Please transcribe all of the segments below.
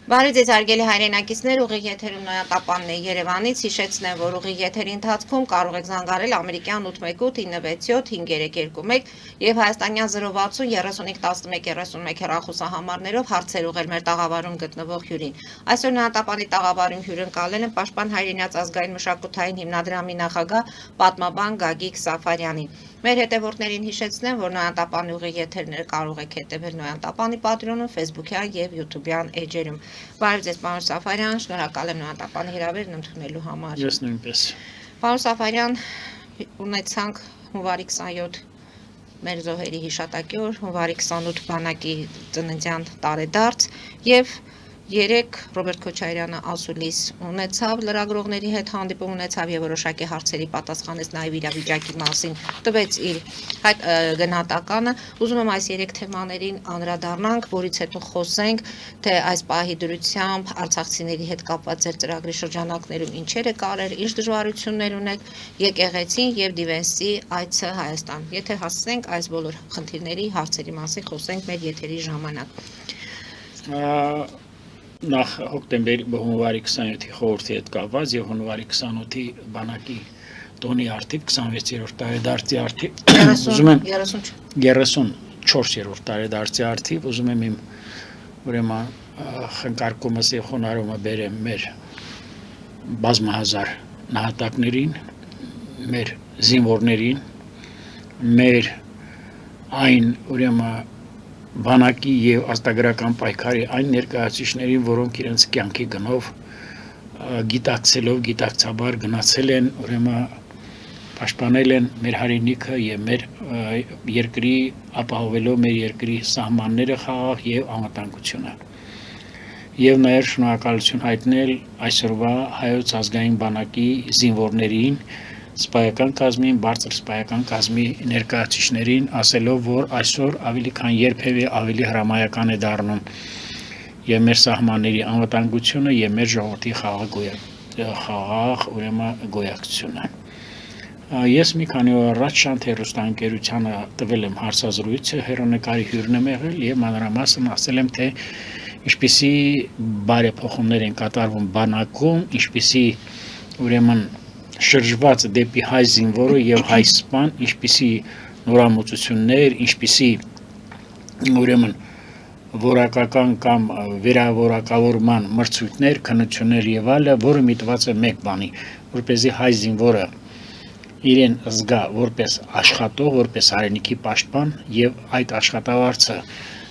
Բարի ձեզ հարգելի հայրենակիցներ, ուղիղ եթերում Նոյատապանն է Երևանից, հիշեցնեմ, որ ուղիղ եթերի ընթացքում կարող եք զանգարել ամերիկյան 818-967-5321 եւ հայաստանյան 060 3511 հեռախոսահամարներով հարցեր ուղղել մեր տաղավարում գտնվող հյուրին։ Այսօր Նոյատապանի տաղավարում հյուրընկալել են Պաշտպան հայրենաց ազգային մշակութային հիմնադրամի նախագահ պատմաբան Գագիկ Սաֆարյանին։ Մեր հետևորդներին հիշեցնեմ, որ Նոյատապանի ուղիղ եթերները կարող եք հետևել Նոյատապանի պատրոնում, Facebook-յան եւ YouTube-յան էջերում։ Բարև ձեզ, պարոն Սաֆարյան, շնորհակալ եմ Նոյատապանի հրավերն ընդունելու համար։ Ես նույնպես։ Պարոն Սաֆարյան, ունեցանք հունվարի 27 մեր զոհերի հիշատակի օր, հունվարի 28 բանակի ծննդյան տարեդարձ եւ երեք Ռոբերտ Քոչարյանը ասուլիս ունեցավ, լրագրողների հետ հանդիպում ունեցավ եւ որոշակի հարցերի պատասխանեց նաեւ իրավիճակի մասին, տվեց իր գնահատականը։ Ուզում եմ այս երեք թեմաներին անդրադառնանք, որից հետո խոսենք, թե այս պահի դրությամբ արցախցիների հետ կապված ձեր ծրագրի շրջանակներում ինչեր եք արել, ինչ դժվարություններ ունեք, եկեղեցին եւ Դիվենսի այցը Հայաստան։ Եթե հասցնենք այս բոլոր խնդիրների, հարցերի մասին խոսենք մեր եթերի ժամանակ։ Նախ հոկտեմբերի հունվարի 27-ի խորհրդի հետ կապված եւ հունվարի 28-ի բանակի տոնի արդիվ 26-րդ տարեդարձի արդիվ ուզում եմ 34-րդ տարեդարձի արդիվ ուզում եմ իմ ուրեմն խնկարկումս եւ խոնարհումը բերեմ մեր բազմահազար նահատակներին, մեր զինվորներին, մեր այն ուրեմն բանակի եւ աստագրական պայքարի այն ներկայացուցիչներին, որոնք իրենց կյանքի գնով գիտակցելով, գիտակցաբար գնացել են, ուրեմն պաշտպանել են մեր հայրենիքը եւ մեր երկրի ապահովելով մեր երկրի սահմանները, խաղաղ եւ անվտանգությունը։ Եվ նաեւ շնորհակալություն հայտնել այսօրվա հայոց ազգային բանակի զինվորներին, սպայական կազմին, բարձր սպայական կազմի ներկայացուցիչներին, ասելով, որ այսօր ավելի քան երբևէ ավելի հրամայական է դառնում եւ մեր սահմանների անվտանգությունը եւ մեր ժողովրդի խաղաղ ուրեմն գոյակցությունը։ Ես մի քանի օր առաջ Շանթ հեռուստաընկերությանը տվել եմ հարցազրույցը, հեռանկարի հյուրն եմ եղել եւ մանրամասն ասել եմ, թե ինչպիսի բարեփոխումներ են կատարվում բանակում, ինչպիսի ուրեմն շրջված դեպի հայ զինվորը եւ հայ սպան, ինչպիսի նորամուծություններ, ինչպիսի ուրեմն որակական կամ վերավորակավորման մրցույթներ, քննություններ եւ այլը, որը միտված է մեկ բանի, որպեսզի հայ զինվորը իրեն զգա որպես աշխատող, որպես հայրենիքի պաշտպան եւ այդ աշխատավարձը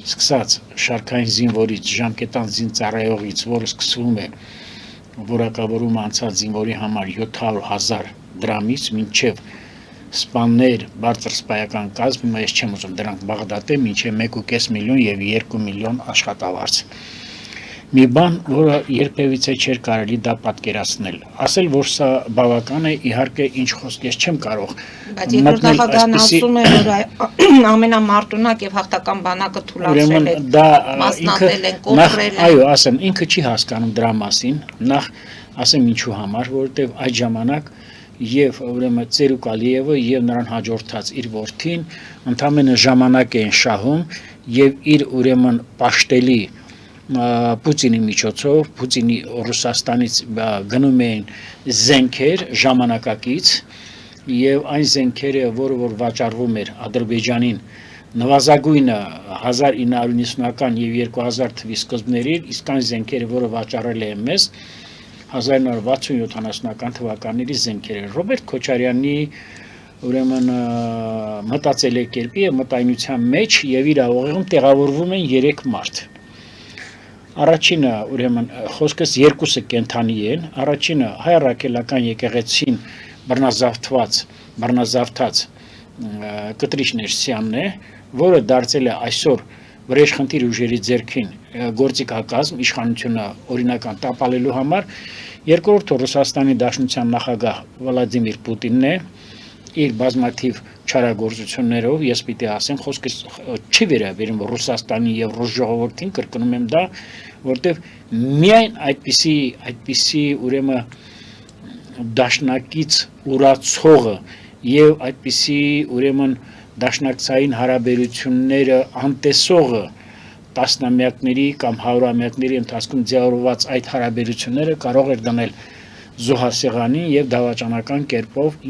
սկսած շարքային զինվորից, ժամկետան զինծառայողից, որը սկսվում է որակավորում անցած զինվորի համար 700,000 դրամից մինչև սպաններ բարձր սպայական կազմ, հիմա ես չեմ ուզում դրանք բաղդատեմ, մինչև 1.5 միլիոն եւ 2 միլիոն աշխատավարձ։ Մի բան, որը երբևիցե չէր կարելի դա պատկերացնել։ Ասել, որ սա բավական է, իհարկե ինչ խոսք ես չեմ կարող։ Բայց երկրորդ նախագահն ասում է, որ ամենամարտունակ եւ հաղթական բանակը թույլատրել է, մասնատել են, կոտրել են։ Այո, ասեմ, ինքը չի հասկանում դրա մասին, նախ ասեմ ինչու համար, որովհետեւ այդ ժամանակ եւ ուրեմն Ծերուկ Ալիևը եւ նրան հաջորդած իր որդին ընդամենը ժամանակ էին շահում եւ իր ուրեմն պաշտելի Պուտինի միջոցով, Պուտինի Ռուսաստանից գնում էին զենքեր ժամանակակից եւ այն զենքերը, որը որ վաճառվում էր Ադրբեջանին նվազագույնը 1990-ական եւ 2000 թվականի սկզբներին, իսկ այն զենքերը, որը վաճառել են մեզ 1960-70-ական թվականների զենքերը Ռոբերտ Քոչարյանի ուրեմն մտածելակերպի եւ մտայնության մեջ եւ իր ուղեղում տեղավորվում են 3 մարդ։ Առաջինը ուրեմն խոսքս երկուսը կենթանի են, առաջինը հայ առաքելական եկեղեցին բռնազավթած Կտրիչ Ներսյանն է, որը դարձել է այսօր վրեժխնդիր ուժերի ձեռքին գործիքակազմ իշխանությունը օրինական տապալելու համար, երկրորդը Ռուսաստանի Դաշնության նախագահ Վլադիմիր Պուտինն է, իր բազմաթիվ չարագործություններով, ես պիտի ասեմ, խոսքս չի վերաբերում Ռուսաստանի եւ ռուս ժողովրդին, կրկնում եմ դա, որտեվ միայն այդպիսի ուրեմն դաշնակից ուրացողը եւ այդպիսի ուրեմն դաշնակցային հարաբերությունները անտեսողը տասնամյակների կամ հարյուրամյակների ընթացքում ձևավորված այդ հարաբերությունները կարող էր դնել զոհասեղանին եւ դավաճանական կերպով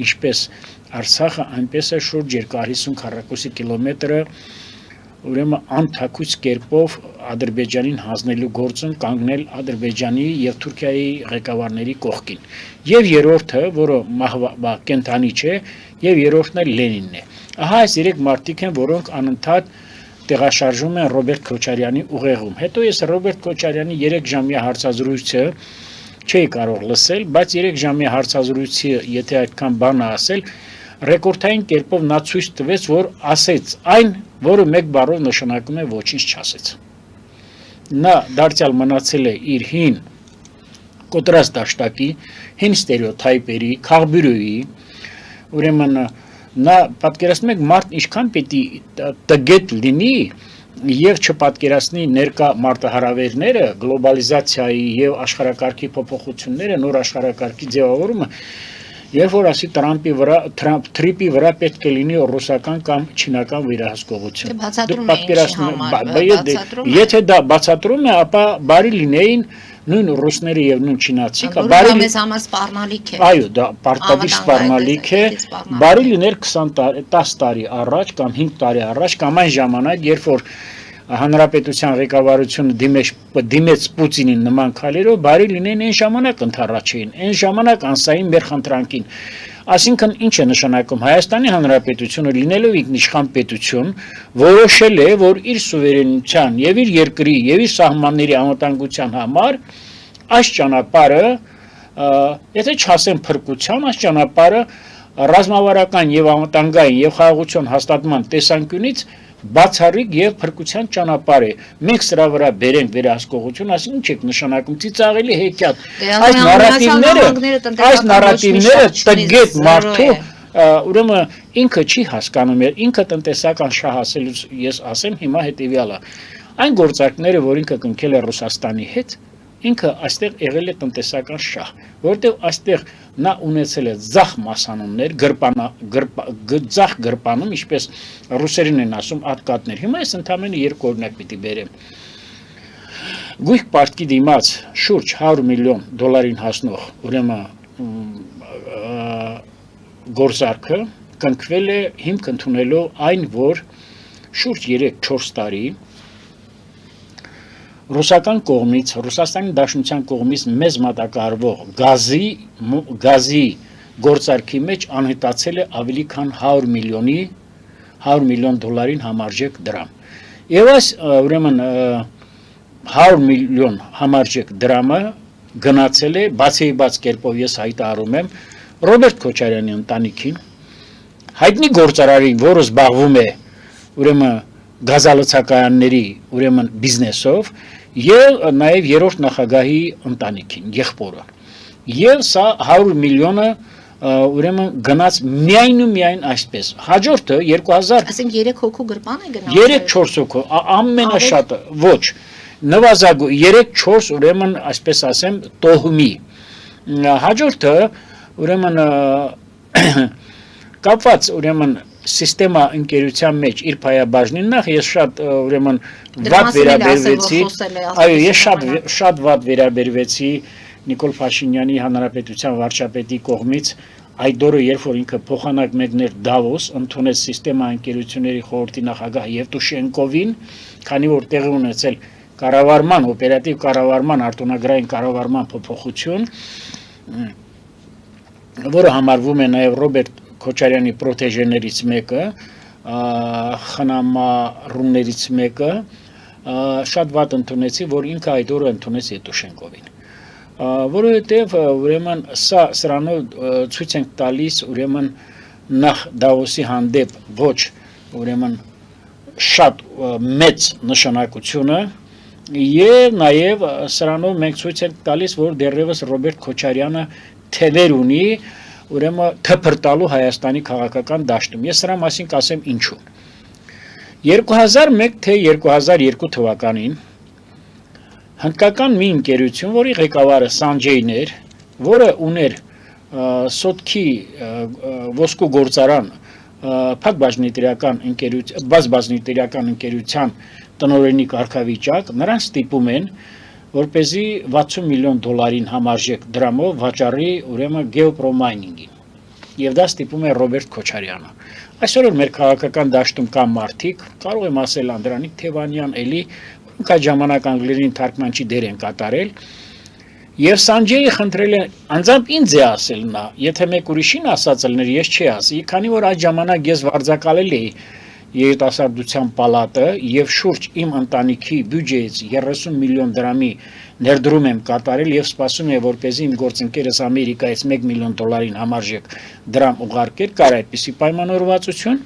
ինչպես Արցախը այնպես է շուրջ 250 քառակուսի կիլոմետրը ուրեմն անթակույց կերպով Ադրբեջանին հանձնելու գործում կանգնել Ադրբեջանի եւ Թուրքիայի ղեկավարների կողքին եւ երրորդը որը կենթանի չէ եւ երրորդն է Լենինն է ահա այս երեք մարդիկ են որոնք անընդհատ տեղաշարժում են Ռոբերտ Քոչարյանի ուղեղում հետո ես Ռոբերտ Քոչարյանի 3 ժամյա հարցազրույցը չէի կարող լսել բայց 3 ժամյա հարցազրույցը եթե այդքան բան ասել ռեկորդային կերպով նա ցույց տվեց որ ասեց այն որը մեկ բառով նշանակում է ոչինչ չասեց նա դարձյալ մնացել է իր հին կոտրած դաշտակի հին ստերեոտայպերի քաղբյուրոյի ուրեմն նա պատկերացնում եք մարդ ինչքան պետք է տգետ լինի եւ չպատկերացնի ներկա մարտահրավերները գլոբալիզացիայի եւ աշխարհակարգի փոփոխությունները նոր աշխարհակարգի ձևավորումը երբ որ ասի Թրամփի վրա պետք է լինի ռուսական կամ չինական վերահսկողություն եթե դա բացատրում է ապա բարի լինեին նույն ռուսները եւ նույն չինացիքը բարի մեզ համար սպառնալիք է այո դա պարտադիր սպառնալիք է բարի լիներ 20 տարի 10 տարի առաջ կամ 5 տարի առաջ կամ այն ժամանակ երբ որ հանրապետության ղեկավարությունը դիմեց Պուտինին նման քայլերով բարի լինեն այն ժամանակ ընթառաջեին այն ժամանակ անսային մեր խնդրանքին այսինքն ինչ է նշանակում Հայաստանի Հանրապետությունը լինելով ինքնիշխան պետություն որոշել է որ իր սուվերենության եւ իր երկրի եւ իր սահմանների անվտանգության համար այս ճանապարհը եթե չասեմ փրկության այս ճանապարհը ռազմավարական եւ անվտանգային եւ խաղաղություն հաստատման տեսանկյունից բացառիկ եւ փրկության ճանապարհ է մենք սրա վրա բերենք վերահսկողություն ասին ինչ եք նշանակում ծիծաղելի հեքիաթ այս նարատիվները տգետ մարդու ուրեմն ինքը չի հասկանում ինքը տնտեսական շահ ասելուց ես ասեմ հիմա հետեւյալը այն գործարքները որ ինքը կնքել է Ռուսաստանի հետ ինքը այստեղ եղել է տնտեսական շահ որտեղ այստեղ նա ունեցել է ձախ մասանուններ ձախ գրպանում ինչպես ռուսերեն են ասում ատկատներ հիմա ես ընդամենը երկու օրինակ պիտի բերեմ գույք պարտքի դիմաց շուրջ 100 միլիոն դոլարին հասնող ուրեմն գործարքը կնքվել է հիմք ընդունելով այն որ շուրջ 3-4 տարի Ռուսական կողմից, Ռուսաստանի Դաշնության կողմից մեծ մատակարարվող գազի գործարքի մեջ անհետացել է ավելի քան 100 միլիոն դոլարին համարժեք դրամ։ Եվ այս ուրեմն 100 միլիոն համարժեք դրամը գնացել է բացեիբաց կերպով ես հայտարարում եմ Ռոբերտ Քոչարյանի ընտանիքին, հայտնի գործարարին, որը զբաղվում է ուրեմն գազալցակայանների ուրեմն բիզնեսով եւ նաեւ երրորդ նախագահի ընտանիքին եղբորը եւ սա 100 միլիոնը ուրեմն գնաց միայն ու միայն այսպես հաջորդը 2000 ասենք 3 հոգու գրպան է գնացել 3-4 հոգու ամենաշատը ոչ նվազագույն 3-4 ուրեմն այսպես ասեմ տոհմի հաջորդը ուրեմն կապված ուրեմն Սիստեմա ընկերության մեջ իր փայաբաժնին նախ ես շատ ուրեմն վատ վերաբերվեցի այո ես շատ վատ վերաբերվեցի Նիկոլ Փաշինյանի հանրապետության վարչապետի կողմից այդ օրը երբ որ ինքը փոխանակ մեկներ Դավոս ընդունեց սիստեմա ընկերությունների խորհրդի նախագահ Եվտուշենկովին քանի որ տեղի ունեցել կառավարման օպերատիվ կառավարման արտոնագրային կառավարման փոփոխություն որը համարվում է նաև Ռոբերտ Քոչարյանի պրոտեժեներից մեկը, խնամառուներից մեկը, շատ վատ ընդունեցի, որ ինքը այդ օրը ընդունեց Եվտուշենկովին։ Որովհետև ուրեմն սրանով ցույց ենք տալիս ուրեմն նախ Դավոսի հանդեպ ոչ ուրեմն շատ մեծ նշանակությունը եւ նաեւ սրանով մենք ցույց ենք տալիս, որ դեռևս Ռոբերտ Քոչարյանը թևեր ունի ուրեմն թփրտալու Հայաստանի քաղաքական դաշտում։ Ես սրա մասին կասեմ ինչու։ 2001 թե 2002 թվականին հնդկական մի ընկերություն, որի ղեկավարը Սանջեյն էր, որը ուներ Սոտքի ոսկու գործարան բազմբաժնետիրական ընկերության տնօրենի կարգավիճակ, նրանց ստիպում են, որպեսզի 60 միլիոն դոլարին համարժեք դրամով վաճառի ուրեմն գեոպրոմայնինգին։ Եվ դա ստիպում է Ռոբերտ Քոչարյանը։ Այսօր մեր քաղաքական դաշտում կան մարդիկ, կարող եմ ասել Անդրանիկ Թևանյան, էլի, որոնք այդ ժամանակ անգլերեն թարգմանչի դեր են կատարել, եւ Սանջեյը խնդրել է, անձամբ ինձ է ասել նա, եթե մեկ ուրիշին ասած ելներ, ես չի ասի, քանի որ այդ ժամանակ ես վարձակալել էի երիտասարդության պալատը եւ շուրջ իմ ընտանիքի բյուջեից 30 միլիոն դրամի ներդրում եմ կատարել եւ սպասում եմ որպեսզի իմ գործընկերս Ամերիկայից 1 միլիոն դոլարին համարժեք դրամ ուղարկեր, կար այդպիսի պայմանավորվածություն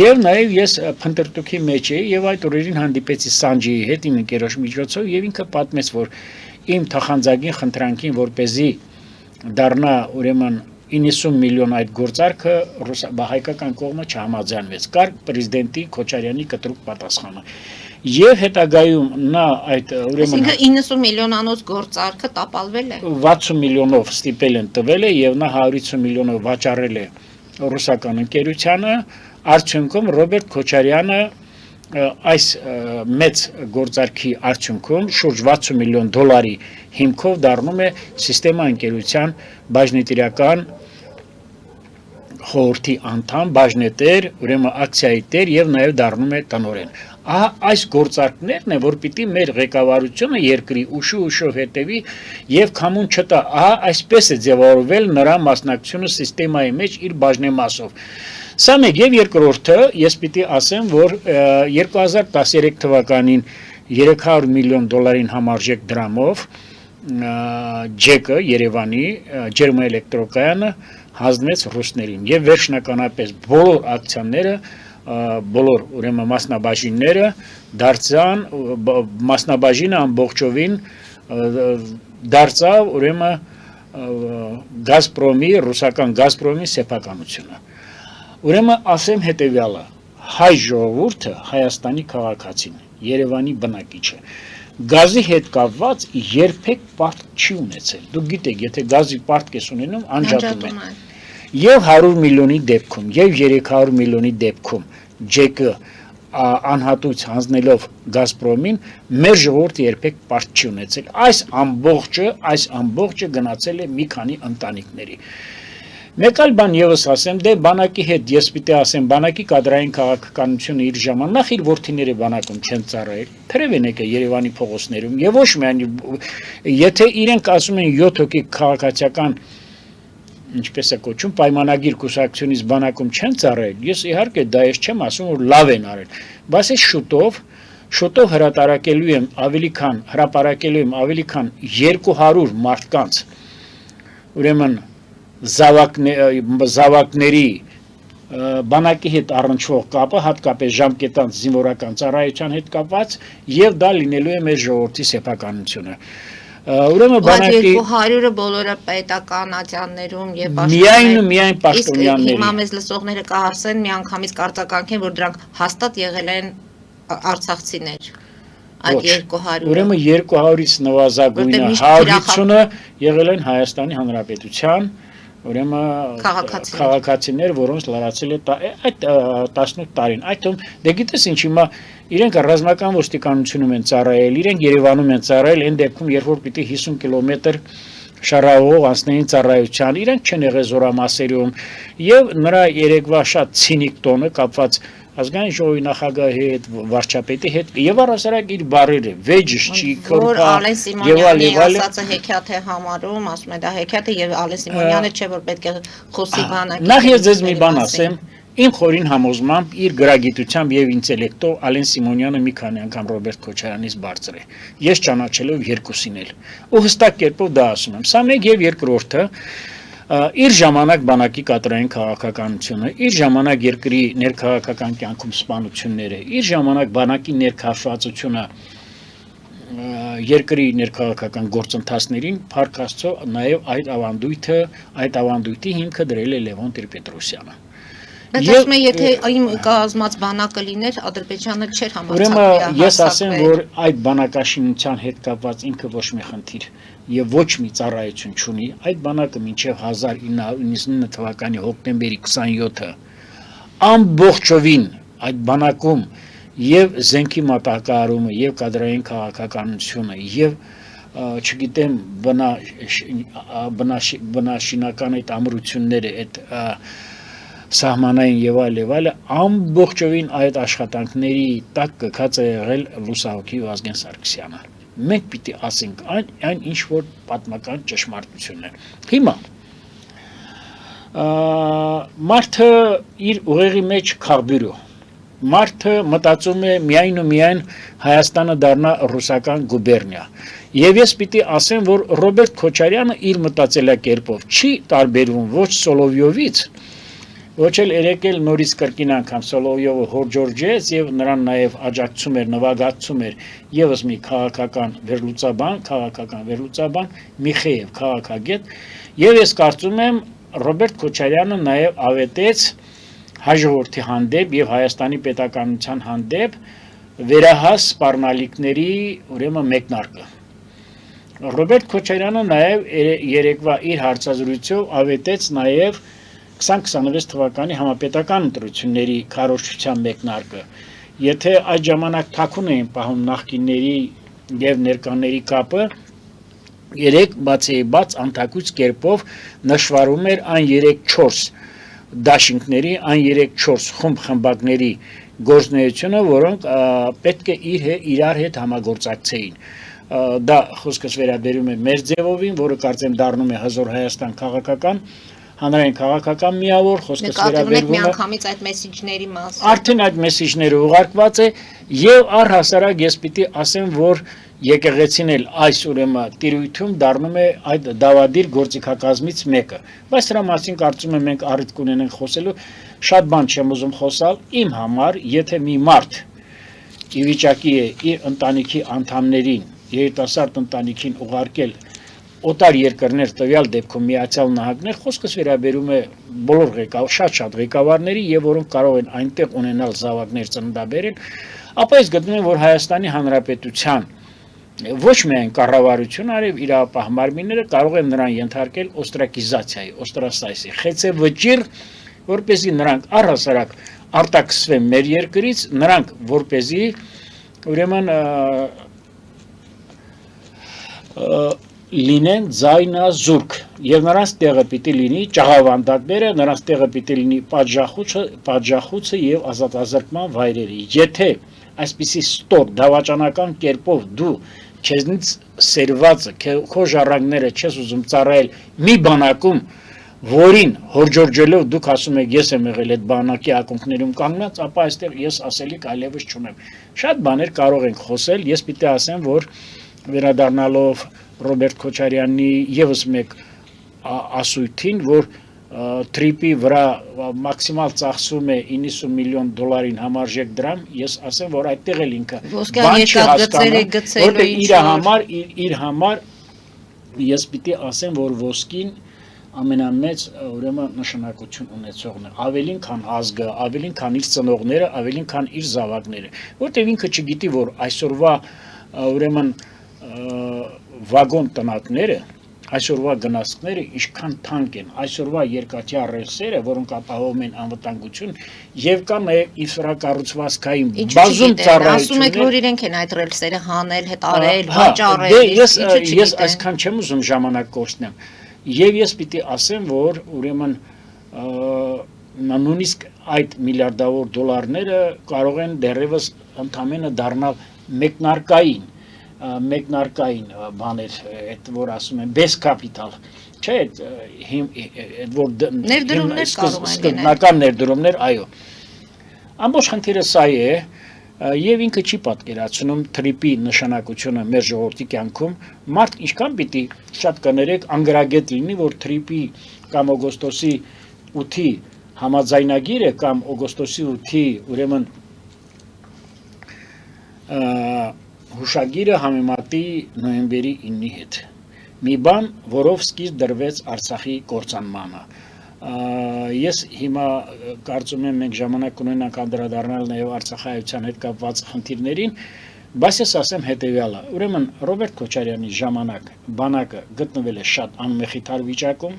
եւ նաեւ ես փնտրտուքի մեջ էի եւ այդ օրերին հանդիպեցի Սանջեի հետ իմ ընկերոջ միջոցով եւ ինքը պատմեց, որ իմ թախանձագին խնդրանքին որպեսզի դառնա ուրեմն 90 միլիոն այդ գործարքը հայկական կողմը չհամաձայնվեց, կար պրեզիդենտի Քոչարյանի կտրուկ պատասխանը։ Եվ հետագայում նա այդ ուրեմն 90 միլիոնանոց գործարքը տապալվել է 60 միլիոնով ստիպել են տվել է եւ նա 150 միլիոնով վաճառել է ռուսական ընկերությանը, արդյունքում Ռոբերտ Քոչարյանը այս մեծ գործարքի արդյունքում շուրջ 60 միլիոն դոլարի հիմքով դառնում է սիստեմա ընկերության բաժնետիրական խորհրդի անդամ, բաժնետեր, ուրեմն ակցիայի տեր եւ նաեւ դառնում է տնօրեն։ Ահա այս գործարքներն են, որ պիտի մեր ղեկավարությունը երկրի ուշով հետևի եւ քամուն չտա։ Ահա այսպես է ձևավորվել նրա մասնակցությունը սիստեմայի մեջ իր բաժնեմասով։ Սա մեկ եւ երկրորդը ես պիտի ասեմ, որ 2013 թվականին 300 միլիոն դոլարին համարժեք դրամով ջեկը Երևանի ջերմաէլեկտրոկայանը հանձնվեց ռուսներին եւ վերջնականապես բոլոր ակցիաները բոլոր ուրեմն մասնաբաժինները դարձան մասնաբաժինը ամբողջովին դարձավ ուրեմն Գազպրոմի ռուսական Գազպրոմի սեփականությունը ուրեմն ասեմ հետեւյալը հայ ժողովուրդը Հայաստանի քաղաքացին Երևանի բնակիչը գազի հետ կապված երբեք պարտք չի ունեցել դուք գիտեք եթե գազի պարտք ես ունենում անջատում են եւ 100 միլիոնի դեպքում եւ 300 միլիոնի դեպքում ջեկը անհատույց հանձնելով Գազպրոմին մեր ժողովուրդը երբեք պարտք չի ունեցել այս ամբողջը գնացել է մի քանի ընտանիքների Մեկ այլ բան եւս ասեմ, դե բանակի հետ ես պիտի ասեմ, բանակի կադրային քաղաքականությունը իր ժամանակ իր ворթիները բանակում չեն ծառայել։ Թրև են եկել Երևանի փողոցներում եւ ոչ միայն եթե իրենք ասում են 7 հոգի քաղաքացիական ինչպես է կոչում պայմանագիր կուսակցությունից բանակում չեն ծառայել, ես իհարկե դա ես չեմ ասում, որ լավ են արել, բայց ես շուտով հրապարակելու եմ ավելի քան 200 մարդկանց ուրեմն զավակների բանակի հետ առնչվող կապը հատկապես ժամկետանց զինվորական ծառայության հետ կապված եւ դա լինելու է մեր ժողովրդի սեփականությունը ուրեմն բանակի 200-ը բոլորը պետական ատյաններում եւ միայն պաշտոնյաների հիմա մեզ լսողները կհասեն միանգամից կարծականքեն որ դրանք հաստատ եղել են արցախցիներ այդ 200 ուրեմն 200-ից նվազագույնը 150-ը եղել են Հայաստանի Հանրապետության ուրեմն քաղաքացիներ, որոնց լրացել է այդ 18 տարին։ Այդտեղ դե գիտես ինչ հիմա իրենք ռազմական ոստիկանությունում են ծառայել, իրենք Երևանում են ծառայել, այն դեպքում երբ որ պիտի 50 կիլոմետր շարավով անցնեին ծառայության, իրենք չեն եղել զորամասերում եւ նրա երեկվա շատ ցինիկ տոնը կապված ազգային ժողովի նախագահի հետ, վարչապետի հետ եւ առասարակ իր բարերը, վեճշչի, քորփա, Ալեն Սիմոնյանի ասածը հեքիաթ է համարում, ասում է դա հեքիաթ է եւ Ալեն Սիմոնյանը չէ որ պետք է խոսի բանակի։ Նախ ես ձեզ մի բան ասեմ, իմ խորին համոզմամբ իր գրագիտությամբ եւ ինտելեկտով Ալեն Սիմոնյանը մի քանի անգամ Ռոբերտ Քոչարյանից բարձր է։ Ես ճանաչելով երկուսին էլ։ Ու հստակ կերպով դա ասում եմ։ Սա մեկ եւ երկրորդը իր ժամանակ բանակի կադրային քաղաքականությունը, իր ժամանակ երկրի ներքաղաքական կյանքում սպանությունները, իր ժամանակ բանակի ներքաշվածությունը երկրի ներքաղաքական գործընթացներին փառք Աստծո նաև այդ ավանդույթի հիմքը դրել է Լևոն Տեր-Պետրոսյանը։ Բայց ասում եմ, եթե իմ կազմած բանակը լիներ, Ադրբեջանը չէր համարձակվի։ Ուրեմն ես ասեմ, որ այդ բանակաշինության հետ կապված ինքը ոչ մի խնդիր եւ ոչ մի ծառայություն չունի, այդ բանակը մինչեւ 1999 թվականի հոկտեմբերի 27-ը ամբողջովին այդ բանակում եւ զենքի մատակարարումը, եւ կադրային քաղաքականությունը, եւ չգիտեմ բնաշինական այդ ամրությունները, այդ սահմանային եւ այլ ամբողջովին այդ աշխատանքների տակ կգած է եղել լուսահոգի Վազգեն Սարգսյանը։ Մենք պիտի ասենք այն ինչ որ պատմական ճշմարտությունն է։ Հիմա մարդը իր ուղեղի մեջ քաղբյուրո, մարդը մտածում է միայն ու միայն Հայաստանը դառնա ռուսական գուբերնիա։ Եվ ես պիտի ասեմ, որ Ռոբերտ Քոչարյանը իր մտածելակերպով չի տարբերվում ոչ Սոլովյովից, ոչ էլ երեկել նորից կրկին անգամ Սոլովյովը հորջորջեց եւ նրան նաեւ աջակցում էր, նվագացում էր եւս մի քաղաքական վերլուծաբան Միխեև քաղաքագետ, եւ ես կարծում եմ Ռոբերտ Քոչարյանը նաեւ ավետեց հաջորդի հանդեպ եւ Հայաստանի պետականության հանդեպ վերահաս սպառնալիքների ուրեմն մեկնարկը։ Ռոբերտ Քոչարյանը նաեւ երեկվա իր հարցազրույցով ավետեց նաեւ 2026 թվականի համապետական ընտրությունների քարոզչության մեկնարկը։ Եթե այդ ժամանակ թաքուն էին պահում նախկինների եւ ներկաների կապը, երեք բացեիբաց անթակույց կերպով նշվարում էր այն 3-4 դաշինքների, այն 3-4 խմբակների գործունեությունը, որոնք պետք է իրար հետ համագործակցեին։ Դա խոսքս վերաբերում է մեր ձևովին, որը կարծեմ դառնում է հզոր Հայաստան քաղաքական հանրային քաղաքական միավոր, խոսքս վերաբերվում է միանգամից այդ մեսիջների մասը։ Արդեն այդ մեսիջները ուղարկված է եւ առհասարակ ես պիտի ասեմ, որ եկեղեցին էլ այս ուրեմն տիրույթում դառնում է այդ դավադիր գործիքակազմից մեկը։ Բայց դրա մասին կարծում եմ մենք առիթ կունենենք խոսելու, շատ բան չեմ ուզում խոսալ իմ համար, եթե մի մարդ ի վիճակի է իր ընտանիքի անդամներին, երիտասարդ ընտանիքին ուղարկել օտար երկրներ տվյալ դեպքում Միացյալ Նահանգներ, խոսքս վերաբերում է բոլոր շատ ղեկավարների եւ որոնք կարող են այնտեղ ունենալ զավակներ ծննդաբերել, ապա ես գտնում եմ, որ Հայաստանի Հանրապետության ոչ միայն կառավարությունը, այլև իրավապահ մարմինները կարող են նրան ենթարկել օստրակիզացիայի, օստրասայսի, խեցե վճիռ, որպեսզի նրանք առհասարակ արտաքսվեն մեր երկրից, նրանք որպեսզի ուրեմն լինեն ձայնազուրկ եւ նրանց տեղը պիտի լինի ճաղավանդակները, նրանց տեղը պիտի լինի պատժախուցը եւ ազատազրկման վայրերը։ Եթե այսպիսի ստոր դավաճանական կերպով դու քեզնից սերվածը, քո ժառանգները չես ուզում ծառայել մի բանակում, որին հորջորջելով դուք ասում եք ես եմ եղել այդ բանակի ակունքներում կանգնած, ապա այստեղ ես ասելիք այլևս չունեմ։ Շատ բաներ կարող ենք խոսել, ես պիտի ասեմ, որ վերադառնալով Ռոբերտ Քոչարյանի եւս մեկ ասույթին, որ թրիպի վրա մաքսիմալ ծախսում է 90 միլիոն դոլարին համարժեք դրամ, ես ասեմ, որ այդտեղ էլ ինքը բան չի հասկանում, որ իր համար ես պիտի ասեմ, որ ոսկին ամենամեծ ուրեմն նշանակություն ունեցողն է, ավելին քան ազգը, ավելին քան իր ծնողները, ավելին քան իր զավակները, որտեղ ինքը չգիտի, որ այսօրվա ուրեմն վագոն տնատները, այսօրվա գնացքները ինչքան թանկ են, այսօրվա երկաթյա ռելսերը, որոնք ապահովում են անվտանգություն, եւ կա նաեւ ինֆրակառուցվածքային բազում ծառայություններ։ Ասում եք, որ իրենք են այդ ռելսերը հանել, հետարել, վաճառել։ Ես այսքան չեմ ուզում ժամանակ կորցնեմ։ Եվ ես պիտի ասեմ, որ ուրեմն նույնիսկ այդ միլիարդավոր դոլարները կարող են դեռևս ընդամենը դառնալ մեկնարկային բաներ, այդ որ ասում են base capital, չէ, այդ որ ներդրումներ կարող են սկզբնական ներդրումներ, այո։ Ամբողջ խնդիրը սա է, եւ ինքը չի պատկերացնում թրիպի նշանակությունը մեր ժողովրդի կյանքում, մարդ ինչքան պիտի շատ կներեք անգրագետ լինի, որ թրիպի կամ օգոստոսի 8-ի համաձայնագիրը կամ օգոստոսի 8-ի ուրեմն հուշագիրը համեմատի նոյեմբերի 9-ի հետ։ Մի բան, որով սկիզբ դրվեց Արցախի կործանմանը։ Ես հիմա կարծում եմ մենք ժամանակ ունենանք անդրադառնալ նաև Արցախայության հետ կապված խնդիրներին, բայց ես ասեմ հետևյալը։ Ուրեմն Ռոբերտ Քոչարյանի ժամանակ բանակը գտնվել է շատ անմխիթար վիճակում,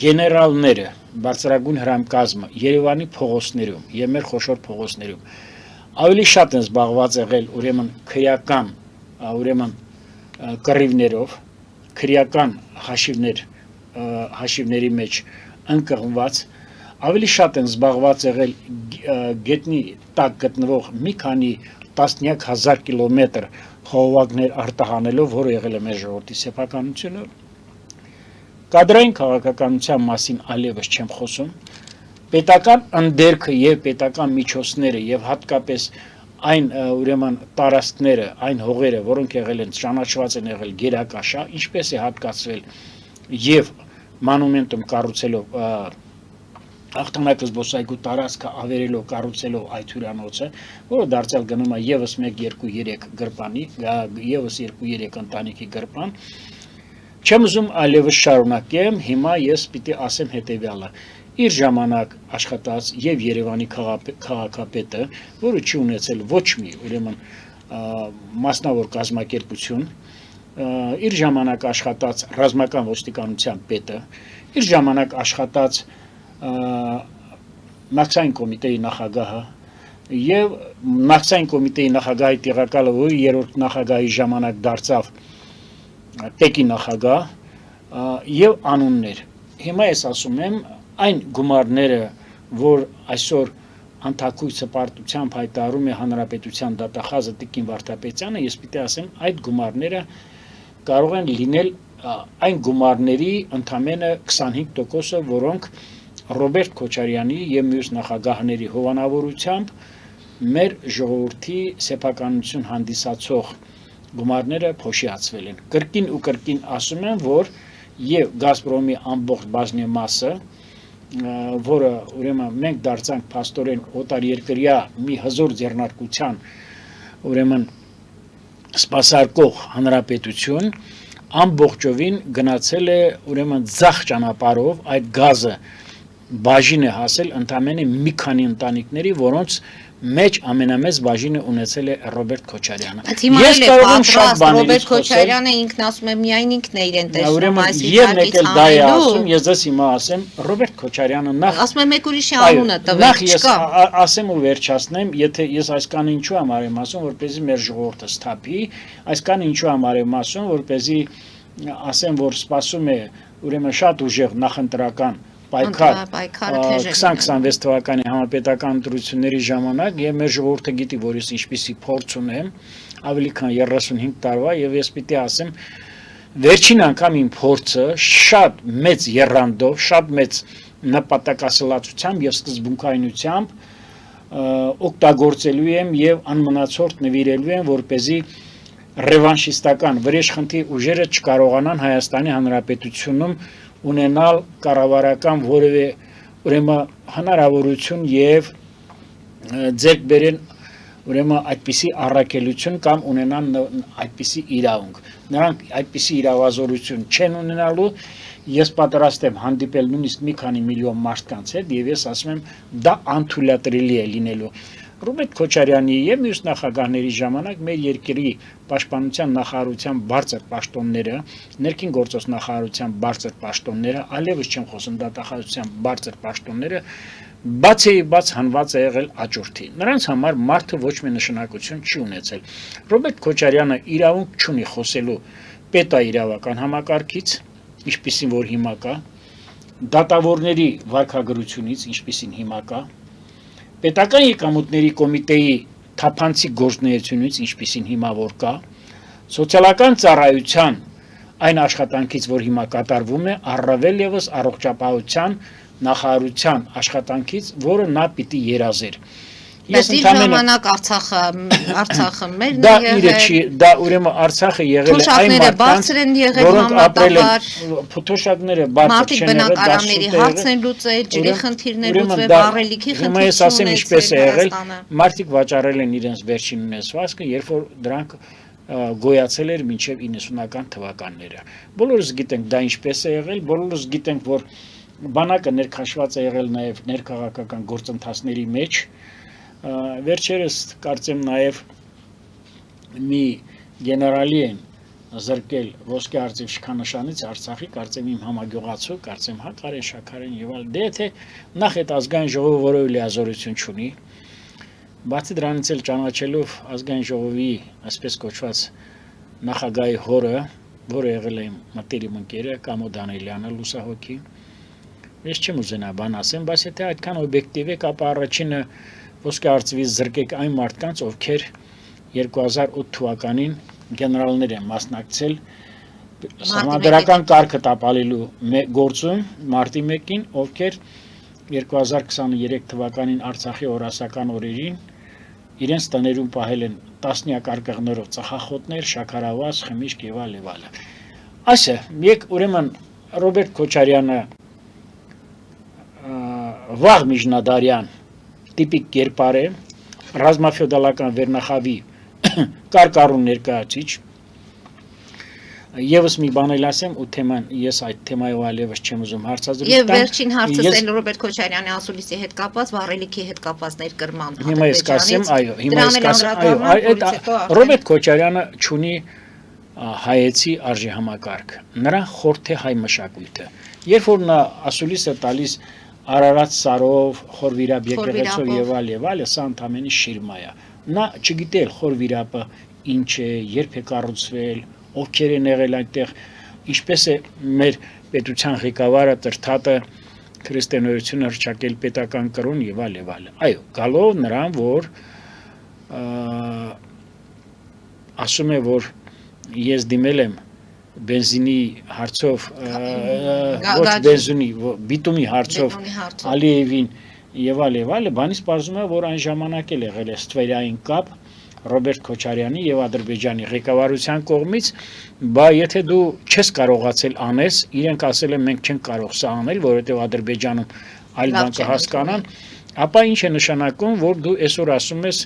գեներալները, բարձրագույն հրամկազմը Երևանի փողոցներում եւ մեր խոշոր փողոցներում ավելի շատ են զբաղված եղել ուրեմն քրեական ուրեմն կռիվներով, քրեական հաշիվների մեջ ընկղմված, ավելի շատ են զբաղված եղել գետնի տակ գտնվող մի քանի տասնյակ հազար կիլոմետր խողովակներ արտահանելով, որը եղել է մեր ժողովրդի սեփականությունը։ Կադրային քաղաքականության մասին այլևս չեմ խոսում։ Պետական ընդերքը եւ պետական միջոցները եւ հատկապես այն ուրեմն տարածքները, այն հողերը, որոնք եղել են ճանաչված են եղել գերակաշա, ինչպես է հատկացվել եւ մանումենտում կառուցելով Աղթանակը զբոսայգու տարածքը ավերելով կառուցելով այդ հյուրանոցը, որը դարձյալ գնում է եւս 1-2-3 գրպանի, եւս 2-3 ընտանիքի գրպան։ Չեմ ուզում այլևս շարունակեմ, հիմա ես պիտի ասեմ հետեւյալը. իր ժամանակ աշխատած եւ Երևանի քաղաքապետը, որը չի ունեցել ոչ մի ուրեմն մասնավոր կազմակերպություն, իր ժամանակ աշխատած ռազմական ոստիկանության պետը, իր ժամանակ աշխատած Նախցային կոմիտեի նախագահը եւ Նախցային կոմիտեի նախագահի տեղակալը, որը երրորդ նախագահի ժամանակ դարձավ Տեկի նախագահ եւ անուններ։ Հիմա ես ասում եմ, այն գումարները, որ այսօր Անթակույց հպարտությամբ հայտարարում է Հանրապետության դատախազը Տիկին Վարդապետյանը, ես պիտի ասեմ, այդ գումարները կարող են լինել այն գումարների ընդամենը 25%-ը, որոնք Ռոբերտ Քոչարյանի եւ մյուս նախագահների հովանավորությամբ մեր ժողովրդի սեփականություն հանդիսացող գումարները փոշիացվել են։ Կրկին ու կրկին ասում եմ, որ եւ Գազպրոմի ամբողջ բաժնեմասը, որը ուրեմն մենք դարձանք փաստորեն օտարերկրյա մի հզոր ձեռնարկության ուրեմն սպասարկող հանրապետություն, ամբողջովին գնացել է ուրեմն ձախ ճանապարհով այդ գազը բաժին է հասել ընդամենը մի քանի ընտանիքների, որոնց մեջ ամենամեծ բաժինը ունեցել է Ռոբերտ Քոչարյանը։ Ես կարող եմ շատ բաներից Ռոբերտ Քոչարյանը ինքն ասում է միայն ինքն է իրեն տեսնում այս վիճակից անելու։ Ես դες հիմա ասեմ Ռոբերտ Քոչարյանը նախ ասում եմ մեկ ուրիշի անունը տվեք, չկա։ Ասեմ ու վերջացնեմ, եթե ես այսքան ինչու համար եմ ասում, որպեսզի մեր ժողովուրդը սթափի, այսքան ինչու համար եմ ասում, որպեսզի ասեմ, որ սպասում է ուրեմն շատ ուժեղ նախընտրական պայքար 2026 թվականի համապետական ընտրությունների ժամանակ եւ մեր ժողովուրդը գիտի, որ ես ինչպիսի փորձ ունեմ, ավելի քան 35 տարվա եւ ես պիտի ասեմ, վերջին անգամ իմ փորձը շատ մեծ եռանդով, շատ մեծ նպատակասլացությամբ եւ սկզբունքայնությամբ օգտագործելու եմ եւ անմնացորդ նվիրելու եմ, որպեսզի ռևանշիստական վրեժխնդի ուժերը չկարողանան Հայաստանի Հանրապետությունում ունենալ կառավարական որևէ ուրեմն հնարավորություն եւ ձեռք բերեն ուրեմն այդպիսի առաքելություն կամ ունենան այդպիսի իրավունք։ Նրանք այդպիսի իրավազորություն չեն ունենալու, ես պատրաստ եմ հանդիպել նույնիսկ մի քանի միլիոն մարդկանց հետ եւ ես ասում եմ դա անթույլատրելի է լինելու։ Ռոբերտ Քոչարյանի եւ մյուս նախագահների ժամանակ մեր երկրի պաշտպանության նախարարության բարձր պաշտոնները, ներքին գործոս նախարարության բարձր պաշտոնները, այլևս չեմ խոսում դատախազության բարձր պաշտոնները բաց հանված է եղել աճուրդի։ Նրանց համար մարդը ոչ մի նշանակություն չի ունեցել։ Ռոբերտ Քոչարյանը իրավունք չունի խոսելու պետաիրավական համակարգից, ինչպիսին որ հիմա կա, դատավորների վարքագրությունից, ինչպիսին հիմա կա, պետական եկամուտների կոմիտեի թափանցիկ գործունեությունից, ինչպիսին հիմա որ կա, սոցիալական ծառայության այն աշխատանքից, որ հիմա կատարվում է, առավել եւս առողջապահության նախարարության աշխատանքից, որը նա պիտի երազեր։ Ես ժամանակ Արցախը մերն է եղել։ Դա ուրեմն Արցախը եղել է այն մարդկանց, որոնք ապրել են, փոթոշակները բարձր չեն եղել, բնակարանների հարցն են լուծել, ջրի խնդիրներ լուծվել, վառելիքի խնդիրներ։ Հիմա ես ասեմ ինչպես է եղել, մարդիկ վաճառել են իրենց վերջին ունեցվածքը, երբ որ դրանք գոյացել էր մինչև 90-ական թվականները։ Բոլորս գիտենք դա ինչպես է եղել, բոլորս գիտենք, որ բանակը ներքաշված է եղել նաև ներքաղաքական գործընթացների մեջ։ Վերջերս կարծեմ նաև մի գեներալի են զրկել ոսկե արծիվ շքանշանից Արցախի, կարծեմ իմ համագյուղացու, կարծեմ Կարեն Շաքարեն եւ այլ, դե եթե նախ այդ ազգային ժողովը որևէ լիազորություն չունի, Բացի դրանից էլ ճանաչելով ազգային ժողովի այսպես կոչված նախագահի հորը, որը եղել է մտերիմ ընկերը Կամո Դանիելյանը լուսահոգի, ես չեմ ուզենա բան ասեմ, բայց եթե այդքան օբյեկտիվ եք, ապա առաջինը ոսկե արծիվից զրկեք այն մարդկանց, ովքեր 2008 թվականին գեներալներ են մասնակցել Սահմանադրական կարգը տապալելու գործում մարտի 1-ին, ովքեր 2023 թվականին Արցախի օրասական օրերին իրենց տներում պահել են տասնյակ արկղներով ծխախոտներ, շաքարավազ, խմիչք եւ այլ։ Այսը, մեկ ուրեմն Ռոբերտ Քոչարյանը վաղ միջնադարյան տիպիկ կերպար է, ռազմաֆեոդալական վերնախավի կարկառուն ներկայացիչ։ Եվս մի բան էլ ասեմ ու թեման ես այդ թեմայով այլևս չեմ ուզում հարցազրույց տալ։ Եվ վերջին հարցս էլ Ռոբերտ Քոչարյանի ասուլիսի հետ կապված, վառելիքի հետ կապված ներկրման Ադրբեջանից։ Ռոբերտ Քոչարյանը ունի հայեցի արժի համակարգ։ Նրա խորթ է հայ մշակույթը։ Երբ որ նա ասուլիս է տալիս Արարատ սարով, խորվիրապ եկեղեցով եւ այլ, սա ընդամենը շիրմա է։ Նա չգիտե խորվիրապը ինչ է, երբ է կառուցվել, ովքեր են եղել այնտեղ, ինչպես է մեր պետության ղեկավարը Տրթատը քրիստոնեությունը հռչակել պետական կրոն եւ այլ։ Այո, գալով նրան, որ ասում է, որ ես դիմել եմ բենզինի հարցով, ոչ բենզինի, բիտումի հարցով Ալիևին եւ այլ, բանից պարզում է, որ այն ժամանակ էլ եղել է ստվերային կապ Ռոբերտ Քոչարյանի եւ Ադրբեջանի ղեկավարության կողմից, բա եթե դու չես կարողացել անես, իրենք ասել են մենք չենք կարող սա անել, որովհետեւ Ադրբեջանում այլ բան կհասկանան, ապա ինչ է նշանակում, որ դու այսօր ասում ես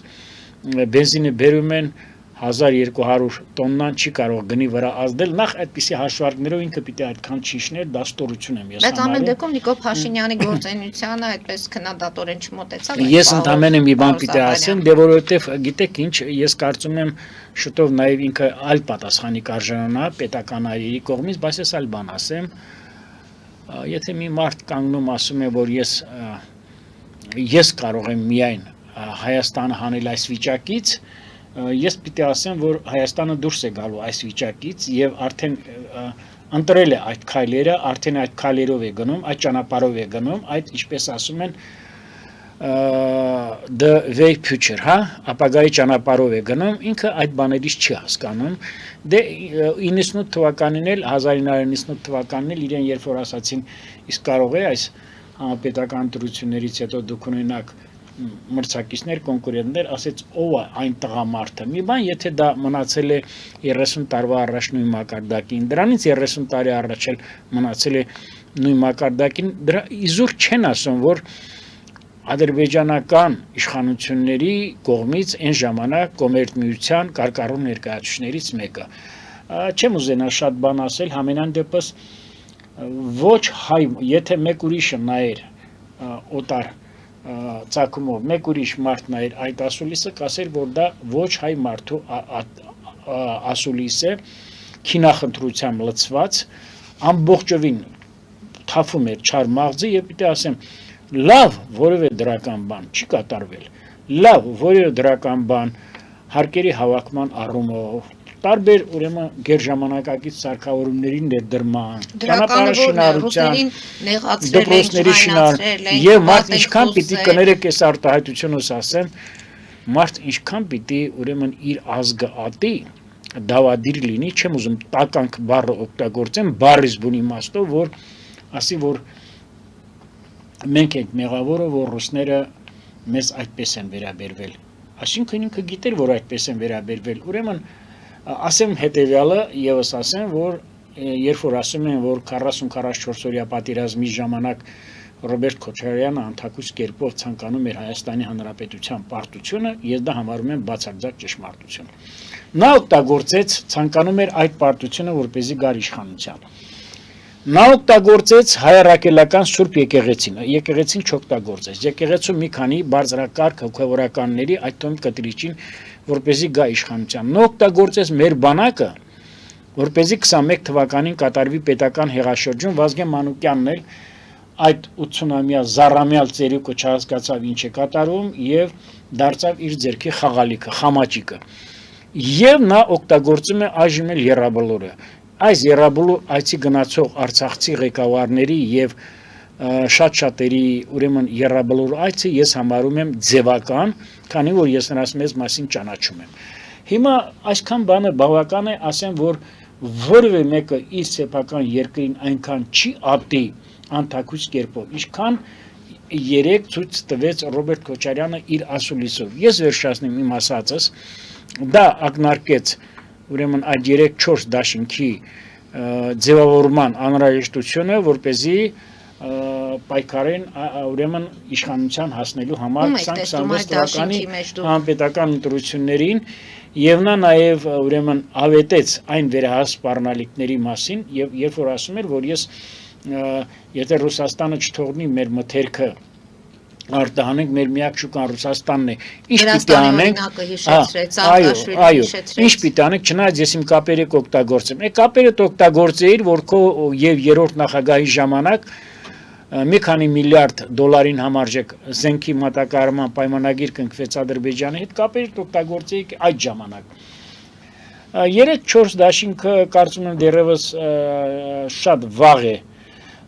բենզինը բերում են 1200 տոննան չի կարող գնի վրա ազդել, նախ այդպիսի հաշվարկներով ինքը պիտի այդքան չիշներ, դա ստորություն եմ ես համարում։ Բայց ամեն դեպքում Նիկոլ Փաշինյանի գործունեությանը այդպես քննադատորեն չմոտեցավ։ Ես ընդամենը մի բան պիտի ասեմ, դե որովհետև գիտեք ինչ, ես կարծում եմ շուտով նաև ինքը այլ պատասխանի կարժանանա պետական այրերի կողմից, բայց ես այլ բան ասեմ։ Եթե մի մարդ կանգնում ասում է, որ ես կարող եմ միայն Հայաստանը հանել այս վիճակից, ես պիտի ասեմ, որ Հայաստանը դուրս է գալու այս վիճակից եւ արդեն ընտրել է այդ քայլերը, արդեն այդ քայլերով է գնում, այդ ճանապարհով է գնում, այդ ինչպես ասում են the way future, հա, ապագայի ճանապարհով է գնում, ինքը այդ բաներից չի հասկանում։ Դե 98 թվականին էլ 1998 թվականին էլ իրեն երբ որ ասացին, իսկ կարող է այս համապետական ընտրություններից հետո դուք ունենաք մրցակիցներ, կոնկուրենտներ, ասեց ով է այն տղամարդը։ Մի բան, եթե դա մնացել է 30 տարվա առաջ նույն մակարդակին, դրանից 30 տարի առաջ էլ մնացել է նույն մակարդակին, դրա իզուր չեն ասում, որ ադրբեջանական իշխանությունների կողմից այն ժամանակ կոմերցիոն կարկառուն ներկայացուցիչներից մեկը։ Չեմ ուզենա շատ բան ասել, համենայն դեպս ոչ հայ, եթե մեկ ուրիշը նայեր օտար ծագումով մեկ ուրիշ մարդ նայր այդ ասուլիսը, կասեր, որ դա ոչ հայ մարդու ասուլիս է, քինախնդրությամբ լցված, ամբողջովին թափում էր չար մաղձի եւ պիտի ասեմ, լավ որևէ դրական բան չի կատարվել, լավ որևէ դրական բան հարկերի հավաքման առումով, տարբեր ուրեմն գերժամանակակից սարքավորումների ներդրման, ճանապարհաշինարարության, դպրոցների շինարարության եւ մարդ ինչքան պիտի կներեք այս արտահայտությունը ասեմ, մարդ ինչքան պիտի ուրեմն իր ազգը ատի, դավադիր լինի, չեմ ուզում տականք բառը օգտագործեմ, բառից բուն իմաստով, որ ասի որ մենք ենք մեղավորը, որ ռուսները մեզ այդպես են վերաբերվել։ Այսինքն ինքը գիտեր, որ այդպես են վերաբերվել։ Ուրեմն ասեմ հետևյալը եւս ասեմ, որ երբ որ ասում են, որ 40-44 օրյա պատերազմի ժամանակ Ռոբերտ Քոչարյանը անթակույց կերպով ցանկանում էր Հայաստանի Հանրապետության պարտությունը, ես դա համարում եմ բացարձակ ճշմարտություն։ Նա օգտագործեց, ցանկանում էր այդ պարտությունը, որպեսզի գար իշխանության։ Նա օգտագործեց հայրաքելական Սուրբ եկեղեցին, եկեղեցին չօգտագործեց, եկեղեցու մի քանի բարձրակարգ հոգևորականների, այդ թվում կտրիչին, որպեսզի գա իշխանության։ Նա օգտագործեց մեր բանակը, որպեսզի 21 թվականին կատարվի պետական հեղաշրջում, Վազգեն Մանուկյանն էլ այդ 80-ամյա զառամյալ ծերուկը չհասկացավ ինչ է կատարում եւ դարձավ իր ձեռքի խաղալիքը, խամաճիկը։ Եվ նա օգտագործում է այժմ էլ Եռաբլուրը։ Այս Եռաբլուր այցի գնացող արցախցի ղեկավարների եւ շատ-շատերի ուրեմն Եռաբլուր այցը ես համարում եմ ձևական, քանի որ ես նրանց մեծ մասին ճանաչում եմ։ Հիմա այսքան բանը բավական է, ասեմ, որ որևէ մեկը իր սեփական երկրին այնքան չի ատի անթակույց կերպով, ինչքան երեք ցույց տվեց Ռոբերտ Քոչարյանը իր ասուլիսով։ Ես վերջացնեմ իմ ասածս, դա ակնարկեց ուրեմն այդ 3-4 դաշինքի ձևավորման անհրաժեշտությունը, որպեսզի պայքարեն ուրեմն իշխանության հասնելու համար 2026 թվականի հանրապետական ընտրություններին եւ նա նաեւ ուրեմն ավետեց այն վերահաս սպառնալիքների մասին եւ երբ որ ասում էր, որ ես եթե Ռուսաստանը չթողնի մեր մթերքը արտահանենք, մեր միակ շուկան Ռուսաստանն է, ինչ պիտի անենք, ինչ պիտի անենք, չնայած ես իմ կապերը կօգտագործեմ, կապերը օգտագործեիր, որ քո եւ երրորդ նախագահի ժամանակ մի քանի միլիարդ դոլարին համարժեք զենքի մատակարարման պայմանագիր կնքվեց Ադրբեջանի հետ, կապերդ օգտագործեիք այդ ժամանակ։ 3-4 դաշինքը կարծում եմ դեռևս շատ վաղ է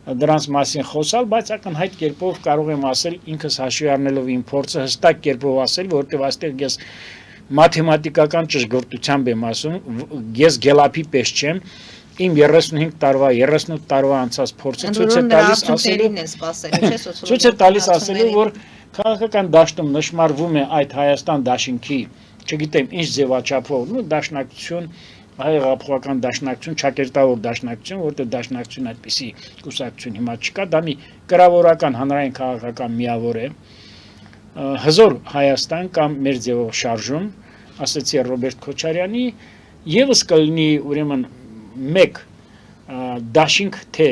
դրանց մասին խոսալ, բայց ակնհայտ կերպով կարող եմ ասել, ինքս հաշվի առնելով իմ փորձը հստակ կերպով ասել, որովհետև այստեղ ես մաթեմատիկական ճշգրտությամբ եմ ասում, ես գելափի պես չեմ, իմ 35 տարվա, 38 տարվա անցած փորձը ցույց է տալիս ասելու, որ քաղաքական դաշտում նշмарվում է այդ Հայաստան դաշինքի, չգիտեմ ինչ ձևաչափով, դաշնակցություն, հայեղափոխական դաշնակցություն, ճակերտավոր դաշնակցություն, որտեղ դաշնակցություն այդպիսի կուսակցություն հիմա չկա, դա մի կրավորական հանրային քաղաքական միավոր է, հզոր Հայաստան կամ մեր ձևով շարժում, ասացի Ռոբերտ Քոչարյանի, եւս կլինի ուրեմն մեկ դաշինք թե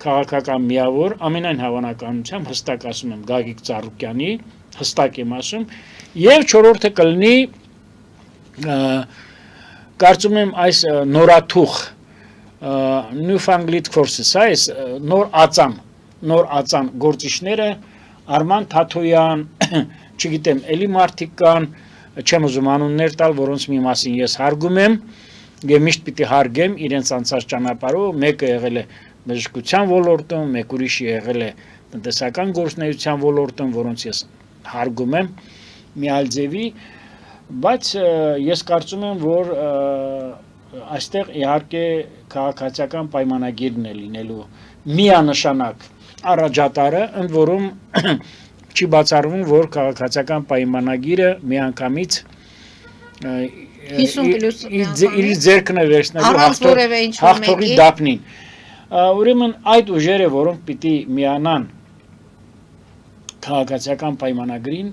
քաղաքական միավոր, ամենայն հավանականությամբ հստակ ասում եմ Գագիկ Ծառուկյանի, հստակ եմ ասում, եւ չորրորդը կլինի կարծում եմ այս նորաթուխ Newfangled Forces, այս նոր ածան գործիչները Արման Թաթոյան, չգիտեմ, էլի մարդիկ կան, չեմ ուզում անուններ տալ, որոնց մի մասին ես հարգում եմ եւ միշտ պիտի հարգեմ իրենց անցած ճանապարհով, մեկը եղել է բժշկության ոլորտում, մեկ ուրիշը եղել է տնտեսական գործունեության ոլորտում, որոնց ես հարգում եմ մի այլ ձևի, բայց ես կարծում եմ, որ այստեղ իհարկե քաղաքացիական պայմանագիրն է լինելու միանշանակ առաջատարը, ընդ որում չի բացառվում, որ քաղաքացիական պայմանագիրը միանգամից իր ձեռքն է վերցնելու հաղթողի դափնին։ Ուրեմն այդ ուժերը, որոնք պիտի միանան քաղաքացիական պայմանագրին,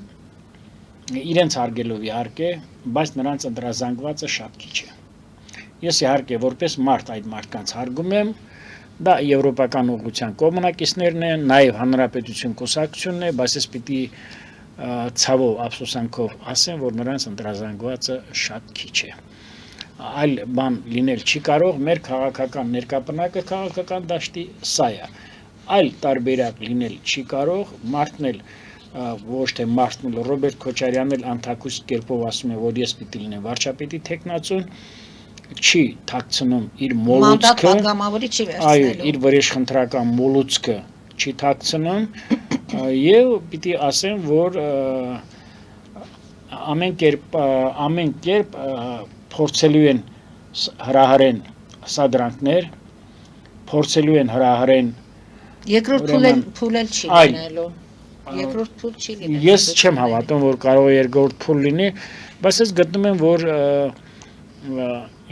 իրենց հարգելով իհարկե, բայց նրանց ընտրազանգվածը շատ քիչ է։ Ես իհարկե որպես մարդ այդ մարդկանց հարգում եմ, դա եվրոպական ուղղության կոմունակիցներն են, նաև հանրապետություն կուսակցությունն է, բայց ես պիտի ցավով, ափսոսանքով ասեմ, որ նրանց ընտրազանգվածը շատ քիչ է։ Այլ բան լինել չի կարող, մեր քաղաքական ներկապնակը քաղաքական դաշտի սա է։ Այլ տարբերակ լինել չի կարող, մարդն էլ ոչ թե մարդն էլ Ռոբերտ Քոչարյանն էլ անթակույց կերպով ասում է, որ ես պիտի լինեմ վարչապետի տեխնացուն, չի թաքցնում իր մոլուցքը, այո, իր վրեժխնդրական մոլուցքը չի թաքցնում եւ պիտի ասեմ, որ ամեն կերպ փորձելու են հրահրեն սադրանքներ, փորձելու են հրահրեն երկրորդ փուլ էլ չի լինելու։ Երկրորդ փուլ չի լինելու։ Ես չեմ հավատում, որ կարող է երկրորդ փուլ լինի, բայց ես գտնում եմ, որ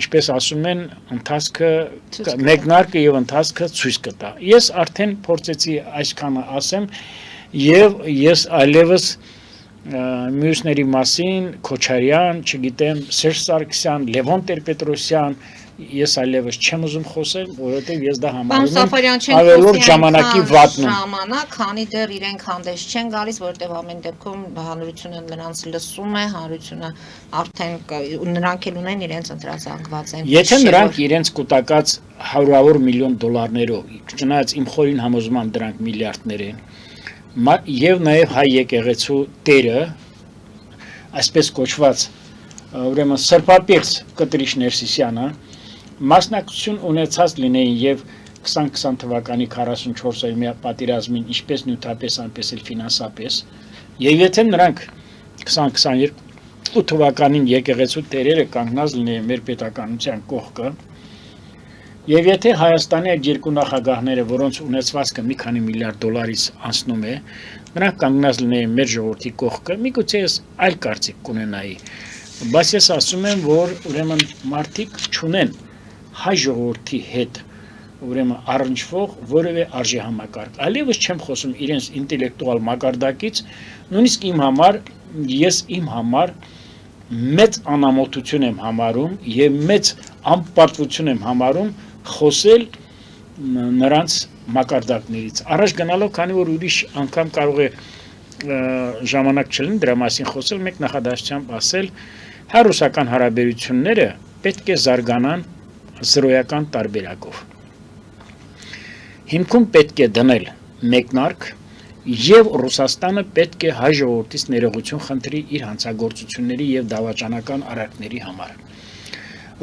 ինչպես ասում են, ընթացքը մեկնարկը եւ ընթացքը ցույց կտա։ Ես արդեն փորձեցի այսքանը ասեմ եւ ես այլևս մյուսների մասին Քոչարյան, չգիտեմ, Սերժ Սարգսյան, Լևոն Տեր-Պետրոսյան ես այլևս չեմ ուզում խոսել, որովհետև ես դա Պարոն համարում Սաֆարյան, եմ ավելորդ ժամանակի վատնում։ ժամանակ, քանի դեռ իրենք հանդես չեն գալիս, որտեղ ամեն դեպքում հանրությունը նրանց լսում է, հանրությունը արդեն նրանք էլ ունեն իրենց ընտրազանգված են։ Եթե նրանք իրենց կուտակած հարյուրավոր միլիոն դոլարներով, չնայած իմ խորին համոզման դրանք միլիարդներ են, եւ նաեւ հայ եկեղեցու տերը, այսպես կոչված, ուրեմն Սրբապետր Կտրիշ Ներսիսյանը մասնակցություն ունեցած լինեին եւ 2020 թվականի 44-րդ պատերազմին ինչպես նյութապես, այնպես էլ ֆինանսապես, եւ եթե նրանք 2022 թվականին եկեղեցու տերերը կանգնած լինեին մեր պետականության կողքը, եւ եթե Հայաստանի այդ երկու նախագահները, որոնց ունեցվածքը մի քանի միլիարդ դոլարից անցնում է, նրանք կանգնած լինեին մեր ժողովրդի կողքը, միգուցե ես այլ կարծիք կունենայի, բայց ես ասում եմ, որ ուրեմն մարդիկ չունեն հայ ժողովրդի հետ ուրեմն առնչվող որևէ արժեհամակարգ։ Այլևս չեմ խոսում իրենց ինտելեկտուալ մակարդակից, նույնիսկ ես իմ համար մեծ անամոթություն եմ համարում եւ մեծ անպարտություն եմ համարում խոսել նրանց մակարդակներից։ Առաջ գնալով, քանի որ ուրիշ անգամ կարող է ժամանակ չլինի դրա մասին խոսել, մեկ նախադասությամբ ասել, հայ-ռուսական հարաբերությունները պետք է զարգանան զրոյական տարբերակով։ Հիմքում պետք է դնել մեկնարկ եւ Ռուսաստանը պետք է հայ ժողովրդից ներողություն խնդրի իր հանցագործությունների եւ դավաճանական արարքների համար։